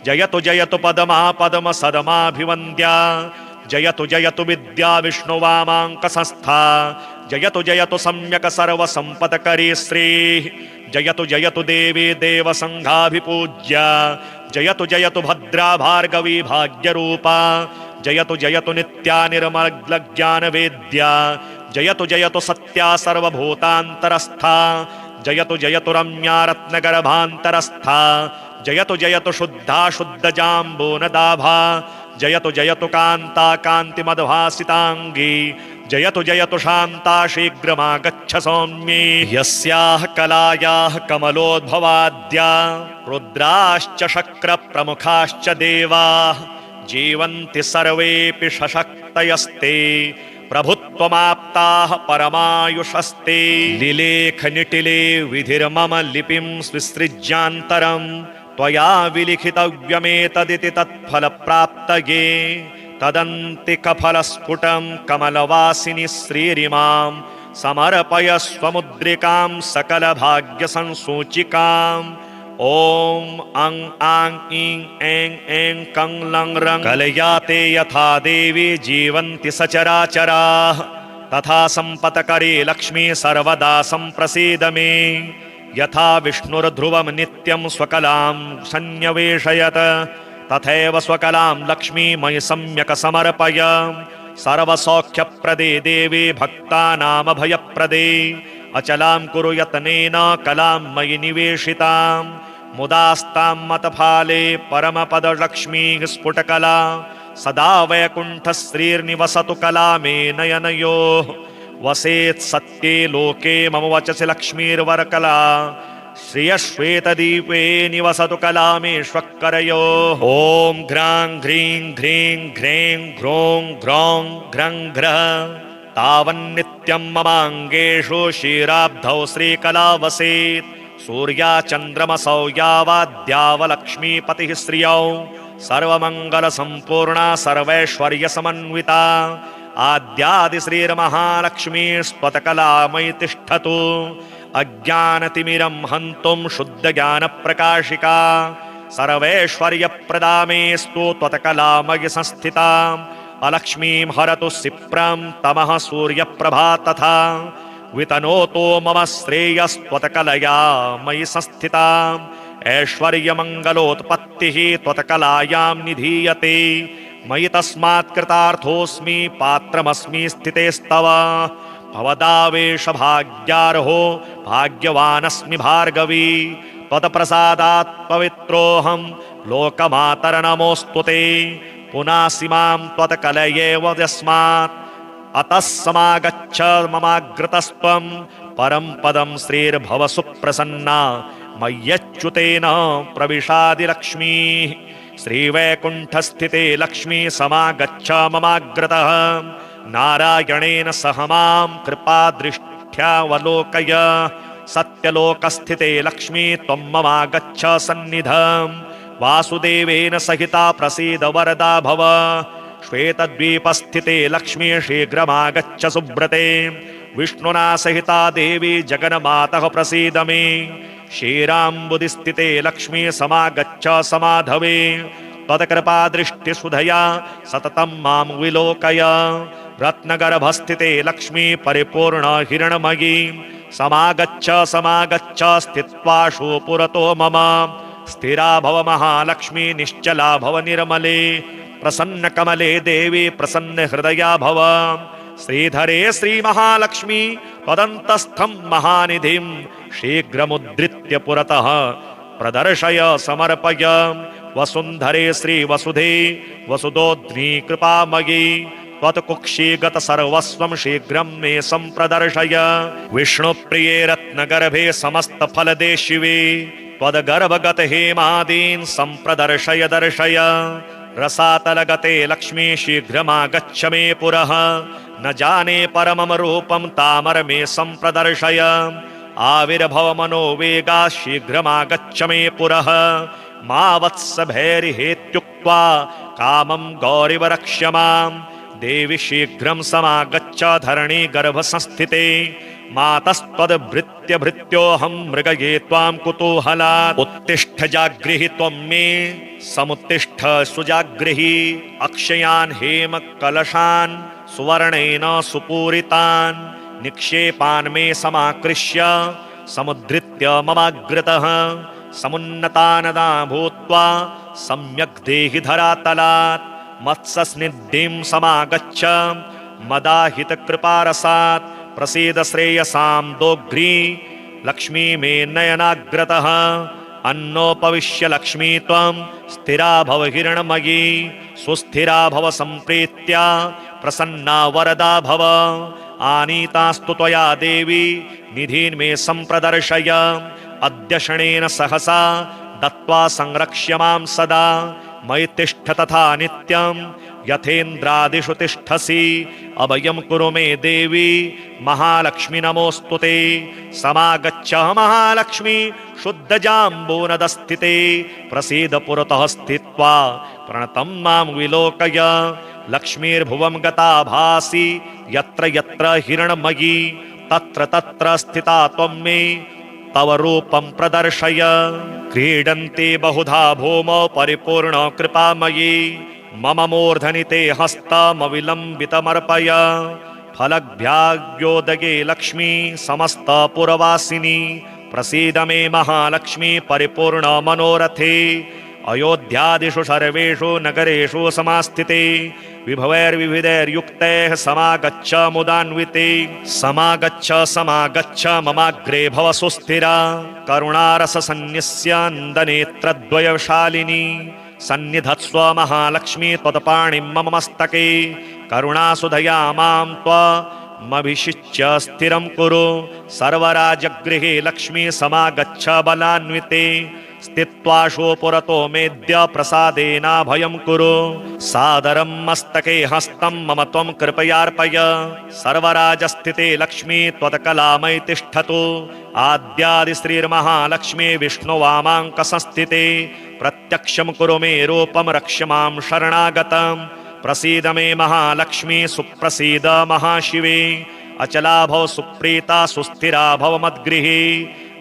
जयतु जयतु पदमा पद्मसदमाभिवन्द्या जयतु जयतु विद्या विष्णुवामाङ्कसंस्था जयतु जयतु सम्यक् सर्वसम्पत्करी श्रीः जयतु जयतु देवी देवसङ्घाभिपूज्या जयतु जयतु भद्रा भार्गवी भाग्यरूपा जयतु जयतु नित्या निर्मलज्ञानवेद्या जयतु जयतु सत्या सर्वभूतान्तरस्था जयतु जयतु रम्या रत्नगर्भान्तरस्था जयतु जयतु शुद्धा शुद्धजाम्बूनदाभा जयतु जयतु कान्ता कान्तिमद्भासिताङ्गी जयतु जयतु शान्ता शीघ्रमागच्छ सौम्ये यस्याः कलायाः कमलोद्भवाद्या रुद्राश्च शक्रप्रमुखाश्च देवाः जीवन्ति सर्वेऽपि सशक्तयस्ते प्रभुत्वमाप्ताः परमायुषस्ते लिलेखनिटिले विधिर्मम लिपिं विसृज्यान्तरं त्वया विलिखितव्यमेतदिति तत्फलप्राप्तये तदन्तिकफलस्फुटं कमलवासिनि श्रीरिमां समर्पयस्वमुद्रिकां सकलभाग्यसंसूचिकाम् ॐ अं आं ईं ऐं ऐं कं लं रं कलयाते यथा देवी जीवन्ति सचराचराः तथा सम्पत्करी लक्ष्मी सर्वदा सम्प्रसीद मे यथा विष्णुर्ध्रुवं नित्यं स्वकलां सन्न्यवेशयत् तथैव स्वकलां लक्ष्मी मयि सम्यक् समर्पय सर्वसौख्यप्रदे देवी भक्तानामभयप्रदे अचलां कुरु यत्नेन कलां मयि निवेशितां मुदास्तां मतफाले परमपदलक्ष्मीः स्फुटकला सदा वैकुण्ठश्रीर्निवसतु कला मे नयनयोः वसेत् सत्ये लोके मम वचसि लक्ष्मीर्वरकला श्रियश्वेतदीपे निवसतु कला मे श्वक्करयोः ॐ घ्रां ह्रीं ह्रीं ह्रें घ्रों घ्रौं घ्रं घ्रः तावन्नित्यं ममाङ्गेषु क्षीराब्धौ श्रीकला वसेत् सूर्याचन्द्रमसौ यावद्यावलक्ष्मीपतिः श्रियौ सर्वमङ्गलसम्पूर्णा सर्वैश्वर्यसमन्विता आद्यादिश्रीर्महालक्ष्मीस्त्वत्कला मयि तिष्ठतु अज्ञानतिमिरं हन्तुं शुद्धज्ञानप्रकाशिका सर्वैश्वर्यप्रदा मेस्तु त्वत्कला मयि संस्थिता अलक्ष्मीं हरतु सिप्रं तमः सूर्यप्रभा तथा वितनोतो मम श्रेयस्त्वत्कलया मयि संस्थिता ऐश्वर्यमङ्गलोत्पत्तिः त्वत्कलायां निधीयते मयि तस्मात् कृतार्थोऽस्मि पात्रमस्मि स्थितेस्तव भवदावेशभाग्यार्हो भाग्यवानस्मि भार्गवी त्वत्प्रसादात् पवित्रोऽहं लोकमातर्नमोऽस्तु ते पुनासि मां त्वत्कलयेव यस्मात् अतः समागच्छ ममाग्रतस्त्वं परं पदं श्रीर्भव सुप्रसन्ना मय्यच्युतेन प्रविशादिलक्ष्मीः श्रीवैकुण्ठस्थिते लक्ष्मी समागच्छ ममाग्रतः नारायणेन सह मां कृपादृष्ट्यावलोकय सत्यलोकस्थिते लक्ष्मी त्वं ममागच्छ सन्निधम् वासुदेवेन सहिता प्रसीद वरदा भव श्वेतद्वीपस्थिते लक्ष्मी शीघ्रमागच्छ सुब्रते विष्णुना सहिता देवी जगन्मातः प्रसीद मे क्षीराम्बुधिस्थिते लक्ष्मी समागच्छ समाधवे त्वत्कृपादृष्टिसुधया सततं मां विलोकय रत्नगर्भस्थिते लक्ष्मी परिपूर्ण हिरण्मयी समागच्छ समागच्छ स्थित्वाशु पुरतो मम स्थिरा भव महालक्ष्मी निश्चला भव निर्मले प्रसन्नकमले देवी प्रसन्नहृदया भव श्रीधरे श्रीमहालक्ष्मी त्वदन्तस्थं महानिधिं शीघ्रमुद्धृत्य पुरतः प्रदर्शय समर्पय वसुन्धरे श्रीवसुधे वसुदोद्नी कृपामयी त्वत्कुक्षीगत सर्वस्वं शीघ्रं मे सम्प्रदर्शय विष्णुप्रिये रत्नगर्भे समस्तफलदे शिवे त्वद्गर्भगत हेमादीन् सम्प्रदर्शय दर्शय रसातलगते लक्ष्मी शीघ्रमागच्छ मे पुरः न जाने परमं रूपं तामर मे सम्प्रदर्शय आविर्भव मनोवेगा शीघ्रमागच्छ मे पुरः मा वत्स भैर्हेत्युक्त्वा कामं गौरिव रक्ष्य मां देवि शीघ्रं समागच्छ धरणी गर्भसंस्थिते मातस्त्वद्भृत्य भृत्योऽहं मृगये त्वां कुतूहलात् उत्तिष्ठ जागृहि त्वं मे समुत्तिष्ठ सुजागृहि अक्षयान् हेम कलशान् सुवर्णेन सुपूरितान् निक्षेपान् मे समाकृष्य समुद्धृत्य ममाग्रतः समुन्नतानदा भूत्वा सम्यक् देहि धरातलात् मत्सस्निग्धिं समागच्छ मदाहितकृपारसात् प्रसीद श्रेयसां दोग्ध्री लक्ष्मी मे नयनाग्रतः अन्नोपविश्य लक्ष्मी त्वं स्थिरा भव हिरण्मयी सुस्थिरा भव सम्प्रीत्या प्रसन्ना वरदा भव आनीतास्तु त्वया देवी निधीन् मे सम्प्रदर्शय अद्य क्षणेन सहसा दत्त्वा संरक्ष्य मां सदा मयि तिष्ठ तथा नित्यं यथेन्द्रादिषु तिष्ठसि अभयं कुरु मे देवी महालक्ष्मी नमोऽस्तु ते समागच्छ महालक्ष्मी शुद्धजाम्बूनदस्थिते प्रसीद पुरतः स्थित्वा प्रणतं मां विलोकय लक्ष्मीर्भुवं गता भासि यत्र यत्र हिरण्मयी तत्र तत्र स्थिता त्वं मे तव रूपं प्रदर्शय क्रीडन्ति बहुधा भूमौ परिपूर्ण कृपामयी मम मूर्धनि ते हस्तमविलम्बितमर्पय फलभ्याग्योदये लक्ष्मी समस्तपुरवासिनी प्रसीद मे महालक्ष्मी परिपूर्ण मनोरथे अयोध्यादिषु सर्वेषु नगरेषु समास्थिते विभवैर्विविधैर्युक्तैः समागच्छ मुदान्विते समागच्छ समागच्छ ममाग्रे भव सुस्थिरा करुणारससन्न्यस्यन्दनेत्रद्वयशालिनी सन्निधत्स्व महालक्ष्मी त्वत्पाणिं मम मस्तके करुणासुधया मां त्वमभिषिच्य स्थिरं कुरु सर्वराजगृहे लक्ष्मी समागच्छ बलान्विते स्थित्वाशु पुरतो मेद्य प्रसादेनाभयं कुरु सादरं मस्तके हस्तं मम त्वं कृपयार्पय सर्वराजस्थिते लक्ष्मी त्वत्कलामयि तिष्ठतु आद्यादिश्रीर्महालक्ष्मी विष्णुवामाङ्कसंस्थिते प्रत्यक्षं कुरु मे रूपं रक्ष्य मां शरणागतं प्रसीद मे महालक्ष्मी सुप्रसीद महाशिवे अचला भव सुप्रीता सुस्थिरा भव मद्गृहे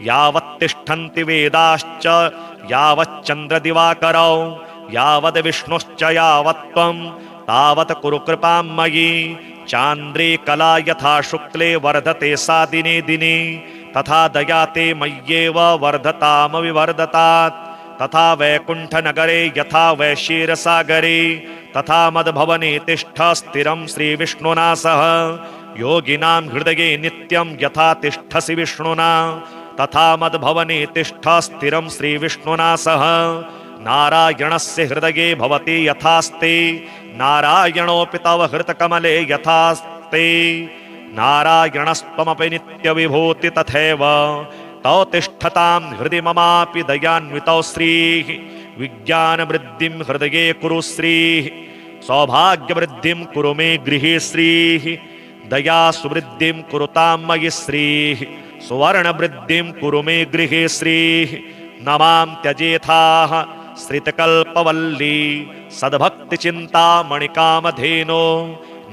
यावत्तिष्ठन्ति वेदाश्च यावच्चन्द्रदिवाकरौ यावद् विष्णुश्च यावत्त्वं तावत् कुरु कृपां मयि चान्द्रे कला यथा शुक्ले वर्धते सा दिने दिने तथा दया ते मय्येव वर्धतामविवर्धतात् तथा वैकुण्ठनगरे यथा वैशीरसागरे तथा मद्भवने तिष्ठ स्थिरं श्रीविष्णुना सह योगिनां हृदये नित्यं यथा तिष्ठसि विष्णुना तथा मद्भवने तिष्ठ स्थिरं श्रीविष्णुना सह नारायणस्य हृदये भवति यथास्ते नारायणोऽपि तव हृतकमले यथास्ते नारायणस्त्वमपि नित्यविभूति तथैव तौ तिष्ठतां हृदि ममापि दयान्वितौ श्रीः विज्ञानवृद्धिं हृदये कुरु श्रीः सौभाग्यवृद्धिं कुरु मे गृहे श्रीः दया सुवृद्धिं कुरुतां मयि श्रीः सुवर्णवृद्धिं कुरु मे गृहे श्रीः नमां त्यजेथाः श्रितकल्पवल्ली सद्भक्तिचिन्तामणिकामधेनो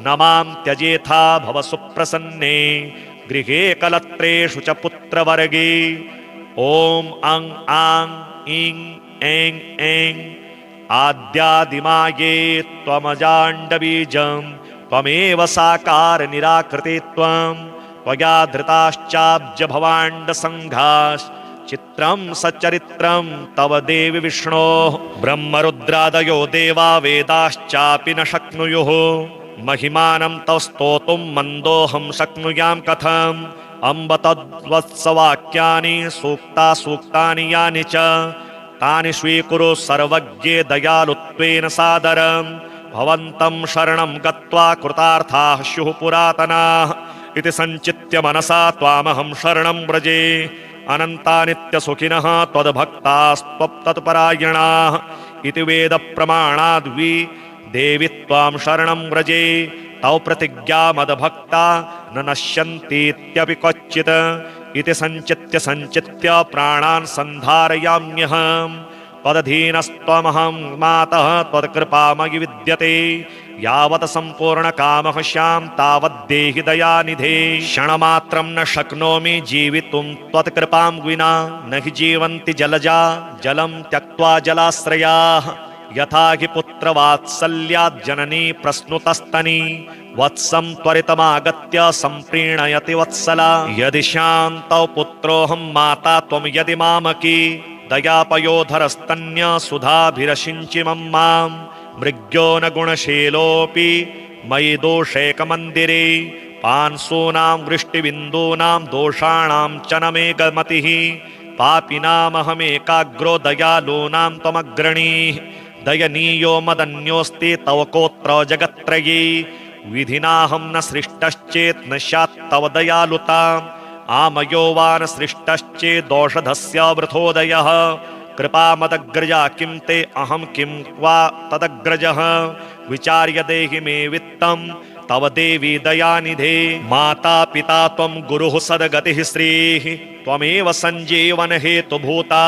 नमां त्यजेथा भव सुप्रसन्ने गृहे कलत्रेषु च पुत्रवर्गे ॐ अं आं ईं ऐं ऐं आद्यादिमाये त्वमजाण्डबीजं त्वमेव साकार निराकृते त्वं त्वया धृताश्चाब्जभवाण्डसङ्घाश्च चित्रं सच्चरित्रं तव देवि विष्णोः ब्रह्मरुद्रादयो देवा वेदाश्चापि न शक्नुयुः महिमानं तव स्तोतुं मन्दोऽहं शक्नुयां कथम् अम्ब तद्वत्सवाक्यानि सूक्तानि यानि च तानि स्वीकुरु सर्वज्ञे दयालुत्वेन सादरम् भवन्तं शरणं गत्वा कृतार्थाः स्युः पुरातनाः इति सञ्चित्य मनसा त्वामहं शरणं व्रजे अनन्तानित्यसुखिनः त्वद्भक्तास्त्वत्तत्परायणाः इति वेदप्रमाणाद्वि देवि त्वां शरणं व्रजे तौ प्रतिज्ञा मद्भक्ता न नश्यन्तीत्यपि क्वचित् इति सञ्चित्य प्राणान् सन्धारयाम्यहम् त्वदधीनस्त्वमहं मातः त्वत्कृपामयि विद्यते यावत् सम्पूर्णकामः स्यां तावद्देहि दयानिधे क्षणमात्रं न शक्नोमि जीवितुं त्वत्कृपां विना न हि जीवन्ति जलजा जलं त्यक्त्वा जलाश्रयाः यथा हि पुत्रवात्सल्यात् जननी प्रस्नुतस्तनी वत्सं त्वरितमागत्य सम्प्रीणयति वत्सला यदि शान्तौ पुत्रोऽहं माता त्वं यदि मामकी दयापयोधरस्तन्य सुधाभिरशिञ्चि मां मृग्यो न गुणशीलोऽपि मयि दोषैकमन्दिरे पांसूनां वृष्टिबिन्दूनां दोषाणां च न मे गमतिः पापिनामहमेकाग्रो दयालूनां त्वमग्रणीः दयनीयो मदन्योऽस्ति तव कोत्र जगत्त्रयी विधिनाहं न सृष्टश्चेत् न स्यात् तव दयालुता आमयो वा न सृष्टश्चेदौषधस्य वृथोदयः कृपामदग्रजा किं ते अहं किं वा तदग्रजः विचार्य देहि मे वित्तं तव देवी दयानिधे माता पिता त्वं गुरुः सद्गतिः श्रीः त्वमेव सञ्जीवन हेतुभूता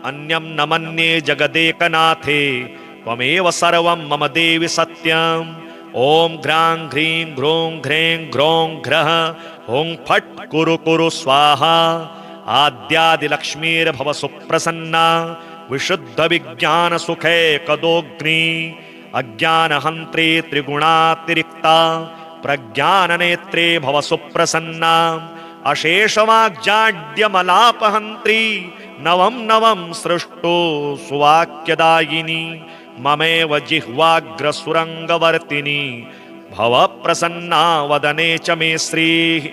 अन्यं न मन्ये जगदेकनाथे त्वमेव सर्वं मम देवि सत्यम् ॐ घ्रां घ्रीं घ्रूं घ्रें घ्रौं घ्रः हुं फट् कुरु कुरु स्वाहा आद्यादिलक्ष्मीर्भव सुप्रसन्ना विशुद्धविज्ञानसुखैकदोऽग्नि अज्ञानहन्त्री त्रिगुणातिरिक्ता प्रज्ञाननेत्रे भव सुप्रसन्ना अशेषवाग्जाड्यमलापहन्त्री नवं नवं सृष्टो सुवाक्यदायिनी ममेव जिह्वाग्रसुरङ्गवर्तिनी भव प्रसन्ना वदने च मे श्रीः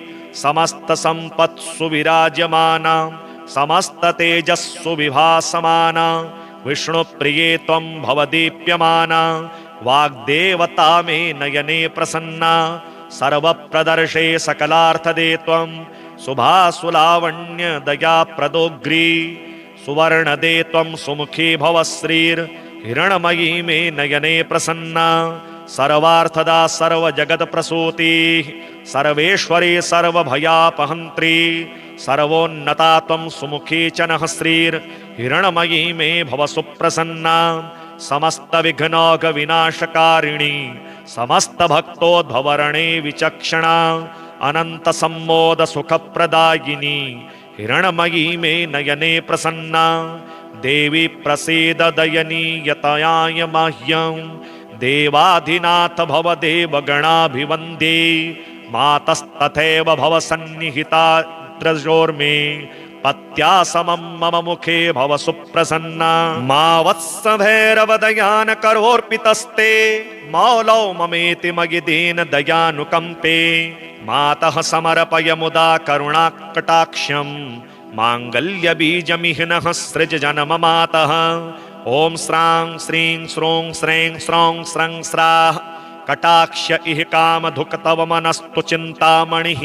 समस्तसम्पत्सु विराजमाना समस्ततेजस्सु विभासमाना विष्णुप्रिये त्वं भव दीप्यमाना वाग्देवता मे नयने प्रसन्ना सर्वप्रदर्शे सकलार्थदे त्वं शुभासुलावण्य दयाप्रदोग्री सुवर्णदे त्वं सुमुखी भव श्रीर्हिरण्मयी मे नयने प्रसन्ना सर्वार्थदा सर्वजगत्प्रसूती सर्वेश्वरी सर्वभयापहन्त्री सर्वोन्नता त्वं सुमुखी च नः श्रीर्हिरण्मयी मे भव सुप्रसन्ना समस्तविघ्नौघविनाशकारिणी समस्तभक्तोद्भवरणे विचक्षणा अनन्तसम्मोदसुखप्रदायिनी हिरण्मयी मे नयने प्रसन्ना देवी प्रसीद दयनीयतयाय मह्यं देवाधिनाथ भव देवगणाभिवन्द्ये मातस्तथैव भव सन्निहिता रुद्रजोर्मे पत्या समं मम मुखे भव सुप्रसन्ना मा वत्सभैरवदयान करोर्पितस्ते मौलौ ममेति मगिदीन दयानुकम्पे मातः समर्पय मुदा करुणाकटाक्षम् माङ्गल्यबीजमिहिनः सृज जन्म मातः ॐ स्रां श्रीं स्रों स्रें स्रौं स्रं स्राः कटाक्ष इह कामधुक्तव मनस्तु चिन्तामणिः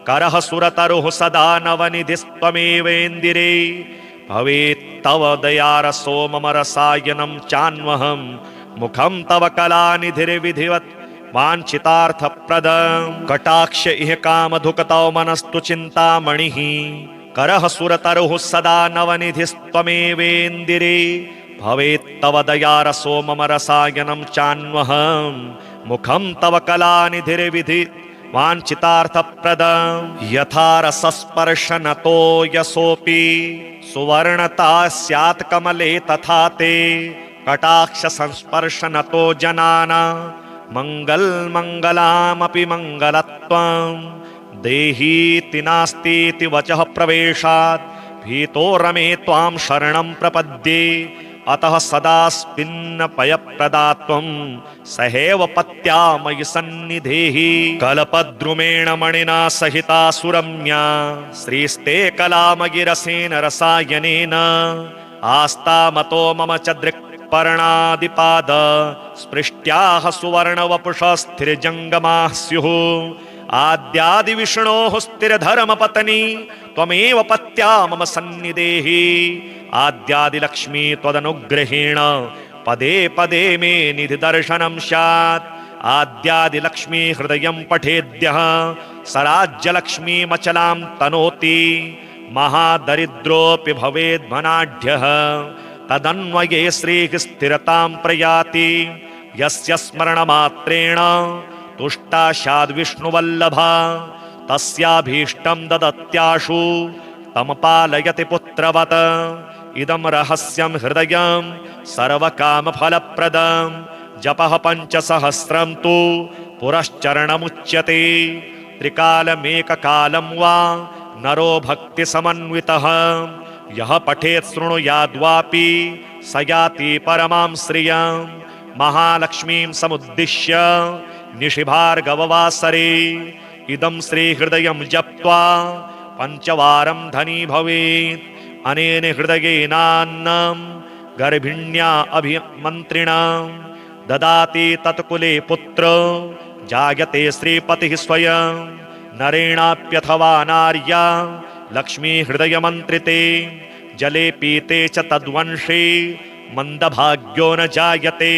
करः सुरतरुः सदा नवनिधिस्त्वमेवेन्दिरे भवेत्तव दयारसो मम रसायनं चान्वहं मुखं तव कलानिधिर्विधिवत् वाञ्छितार्थप्रदम् कटाक्ष इह कामधुक्तौ मनस्तु चिन्तामणिः करः सुरतरुः सदा नवनिधिस्त्वमेवेन्दिरे भवेत्तव दयारसो मम रसायनं चान्वहं मुखं तव कलानिधिर्विधि वाञ्छितार्थप्रदम् यथा रसस्पर्शनतो यशोऽपि सुवर्णता स्यात् कमले तथा ते कटाक्ष संस्पर्शनतो जनाना मङ्गलामपि मङ्गलत्वम् देहीति नास्तीति वचः प्रवेशात् भीतो रमे त्वां शरणं प्रपद्ये अतः सदास्मिन्नपयप्रदा त्वं सहैव पत्या मयि सन्निधेहि कल्पद्रुमेण मणिना सहिता सुरम्या श्रीस्ते कलामगिरसेन रसायनेन आस्तामतो मम च दृक्पर्णादिपाद स्पृष्ट्याः सुवर्णवपुषः स्थिरजङ्गमाः स्युः आद्यादिविष्णोः स्थिरधर्मपत्नी त्वमेव पत्या मम सन्निधेहि आद्यादिलक्ष्मी त्वदनुग्रहेण पदे पदे मे निधिदर्शनं स्यात् आद्यादिलक्ष्मी हृदयं पठेद्यः स राज्यलक्ष्मीमचलां तनोति महादरिद्रोऽपि भवेद्मनाढ्यः तदन्वये श्रीः स्थिरतां प्रयाति यस्य स्मरणमात्रेण तुष्टा स्याद्विष्णुवल्लभा तस्याभीष्टं ददत्याशु तं पालयति पुत्रवत् इदं रहस्यं हृदयं सर्वकामफलप्रदं जपः पञ्चसहस्रं तु पुरश्चरणमुच्यते त्रिकालमेककालं वा नरो भक्तिसमन्वितः यः पठेत् शृणुयाद्वापि स याति परमां श्रियं महालक्ष्मीं समुद्दिश्य निशिभार्गववासरे इदं श्रीहृदयं जप्त्वा पञ्चवारं धनी भवेत् अनेन हृदयेनान्नं गर्भिण्या अभिमन्त्रिणा ददाति तत्कुले पुत्र जायते श्रीपतिः स्वयं नरेणाप्यथवा नार्या लक्ष्मी हृदयमन्त्रिते जले पीते च तद्वंशे मन्दभाग्यो न जायते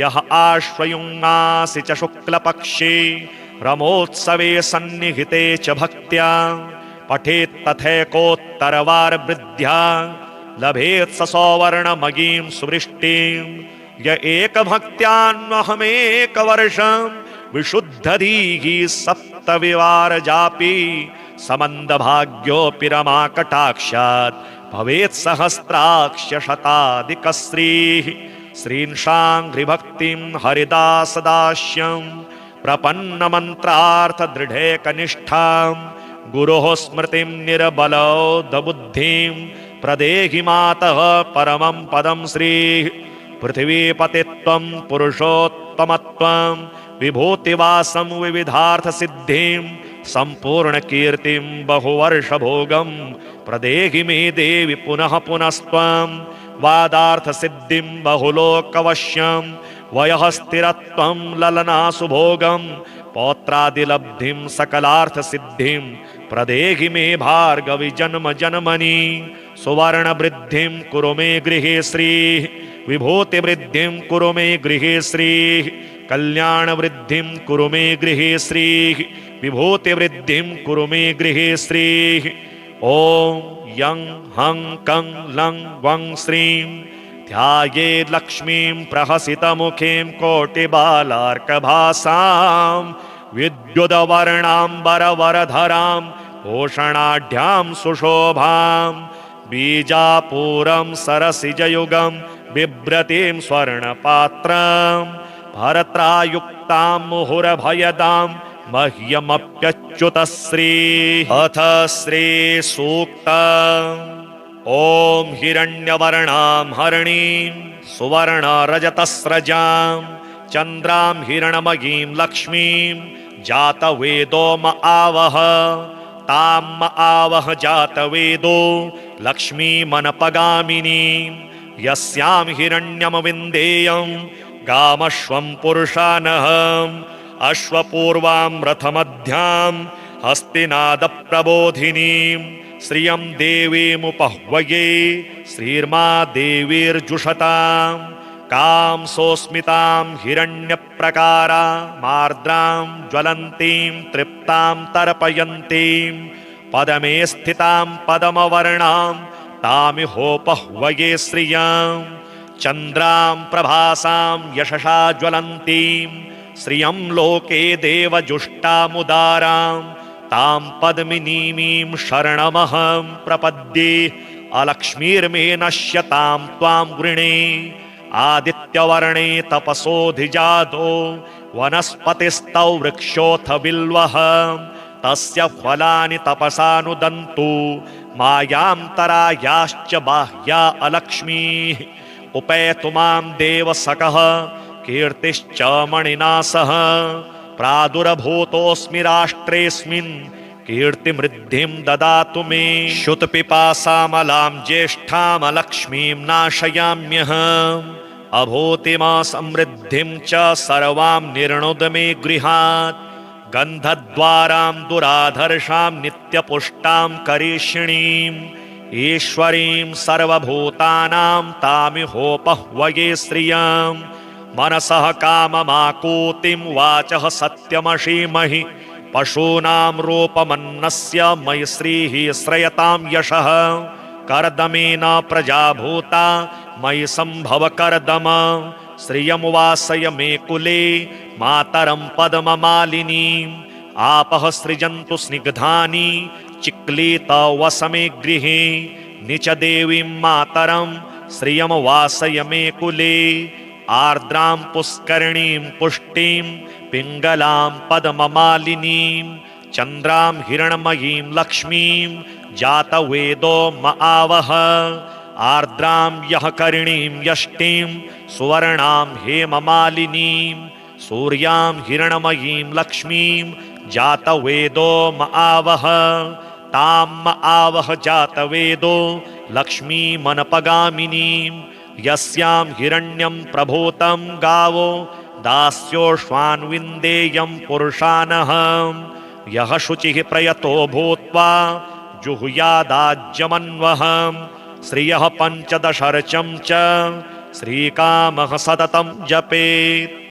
यः आश्वयुङ्मासि च शुक्लपक्षे रमोत्सवे सन्निहिते च भक्त्या पठेत् तथैकोत्तरवारवृद्ध्या लभेत् स सौवर्णमयीं सुवृष्टिं य एकभक्त्यान्वहमेकवर्षं विशुद्धधीः सप्तविवारजापि समन्दभाग्योऽपि रमाकटाक्षात् भवेत् सहस्राक्ष्यशताधिकश्रीः श्रींशाङ्घ्रिभक्तिं हरिदासदास्यं प्रपन्नमन्त्रार्थदृढैकनिष्ठां गुरोः स्मृतिं निर्बलौधबुद्धिं प्रदेहि मातः परमं पदं श्रीः पृथिवीपतित्वं पुरुषोत्तमत्वं विभूतिवासं विविधार्थसिद्धिं सम्पूर्णकीर्तिं बहुवर्षभोगं प्रदेहि मे देवि पुनः पुनस्त्वं वादार्थसिद्धिं बहुलोकवश्यं वयः स्थिरत्वं ललनासुभोगं पौत्रादिलब्धिं सकलार्थसिद्धिं प्रदेहि मे भार्गवि जन्म जन्मनि सुवर्णवृद्धिं कुरु मे गृहे श्रीः विभूतिवृद्धिं कुरु मे गृहे श्रीः कल्याणवृद्धिं कुरु मे गृहे श्रीः विभूतिवृद्धिं कुरु मे गृहे श्रीः ॐ यं हं कं लं वं श्रीं ध्यायेत् लक्ष्मीं प्रहसितमुखीं कोटिबालार्कभासां विद्युदवर्णाम्बरवरधरां भूषणाढ्यां सुशोभां बीजापूरं सरसिजयुगं बिभ्रतीं स्वर्णपात्रं भरत्रायुक्तां मुहुरभयदां मह्यमप्यच्युतश्री। अथ श्री सूक्त। ॐ हिरण्यवर्णां हरिणीं सुवर्णरजतस्रजां चन्द्रां हिरण्मयीं लक्ष्मीं जातवेदो म आवह। तां म आवह जातवेदो लक्ष्मीमनपगामिनीं। यस्यां हिरण्यं विन्देयं गामश्वं पुरुषानहम्। अश्वपूर्वां रथमध्यां हस्तिनादप्रबोधिनीं श्रियं देवीमुपह्वये श्रीर्मा देवीर्जुषतां। कां सोऽस्मितां हिरण्यप्रकारा मार्द्रां ज्वलन्तीं तृप्तां तर्पयन्तीं पदमे स्थितां पदमवर्णां तामिहोपह्वये श्रियं। चन्द्रां प्रभासां यशसा ज्वलन्तीं श्रियं लोके देवजुष्टामुदारां तां पद्मिनीमीं शरणमहं प्रपद्ये। अलक्ष्मीर्मे नश्यतां त्वां वृणे। आदित्यवर्णे तपसोऽधिजातो वनस्पतिस्तौ वृक्षोऽथ बिल्वः। तस्य फलानि तपसानुदन्तु मायान्तरायाश्च बाह्या अलक्ष्मीः। उपैतु मां देवसखः कीर्तिश्च मणिना सह। प्रादुर्भूतोऽस्मि राष्ट्रेऽस्मिन् कीर्तिमृद्धिं ददातु मे। श्रुतपिपासामलां ज्येष्ठामलक्ष्मीं नाशयाम्यहम्। अभूतिमसमृद्धिं च सर्वां निर्णुद मे गृहात्। गन्धद्वारां दुराधर्षां नित्यपुष्टां करीषिणीम्। ईश्वरीं सर्वभूतानां तामिहोपह्वये श्रियम्। मनसः काममाकूतिं वाचः सत्यमशीमहि। पशूनां रूपमन्नस्य मयि श्रीः श्रयतां यशः। कर्दमेन प्रजाभूता मयि सम्भव कर्दम। श्रियमुवासय मे कुले मातरं पद्ममालिनीम्। आपः सृजन्तु स्निग्धानि चिक्लीत वसमे गृहे। निच देवीं मातरं श्रियमुवासय मे कुले। आर्द्रां पुष्करिणीं पुष्टिं पिङ्गलां पद्ममालिनीं। चन्द्रां हिरण्मयीं लक्ष्मीं जातवेदो म आवह। आर्द्रां यः करिणीं यष्टिं सुवर्णां हेममालिनीं। सूर्यां हिरण्मयीं लक्ष्मीं जातवेदो म आवह। तां म आवह जातवेदो लक्ष्मीमनपगामिनीं। यस्यां हिरण्यं प्रभूतं गावो दास्योष्वान् विन्देयं पुरुषानहम्। यः शुचिः प्रयतो भूत्वा जुहुयादाज्यमन्वहम्। श्रियः पञ्चदशर्चं च श्रीकामः सततं जपेत्।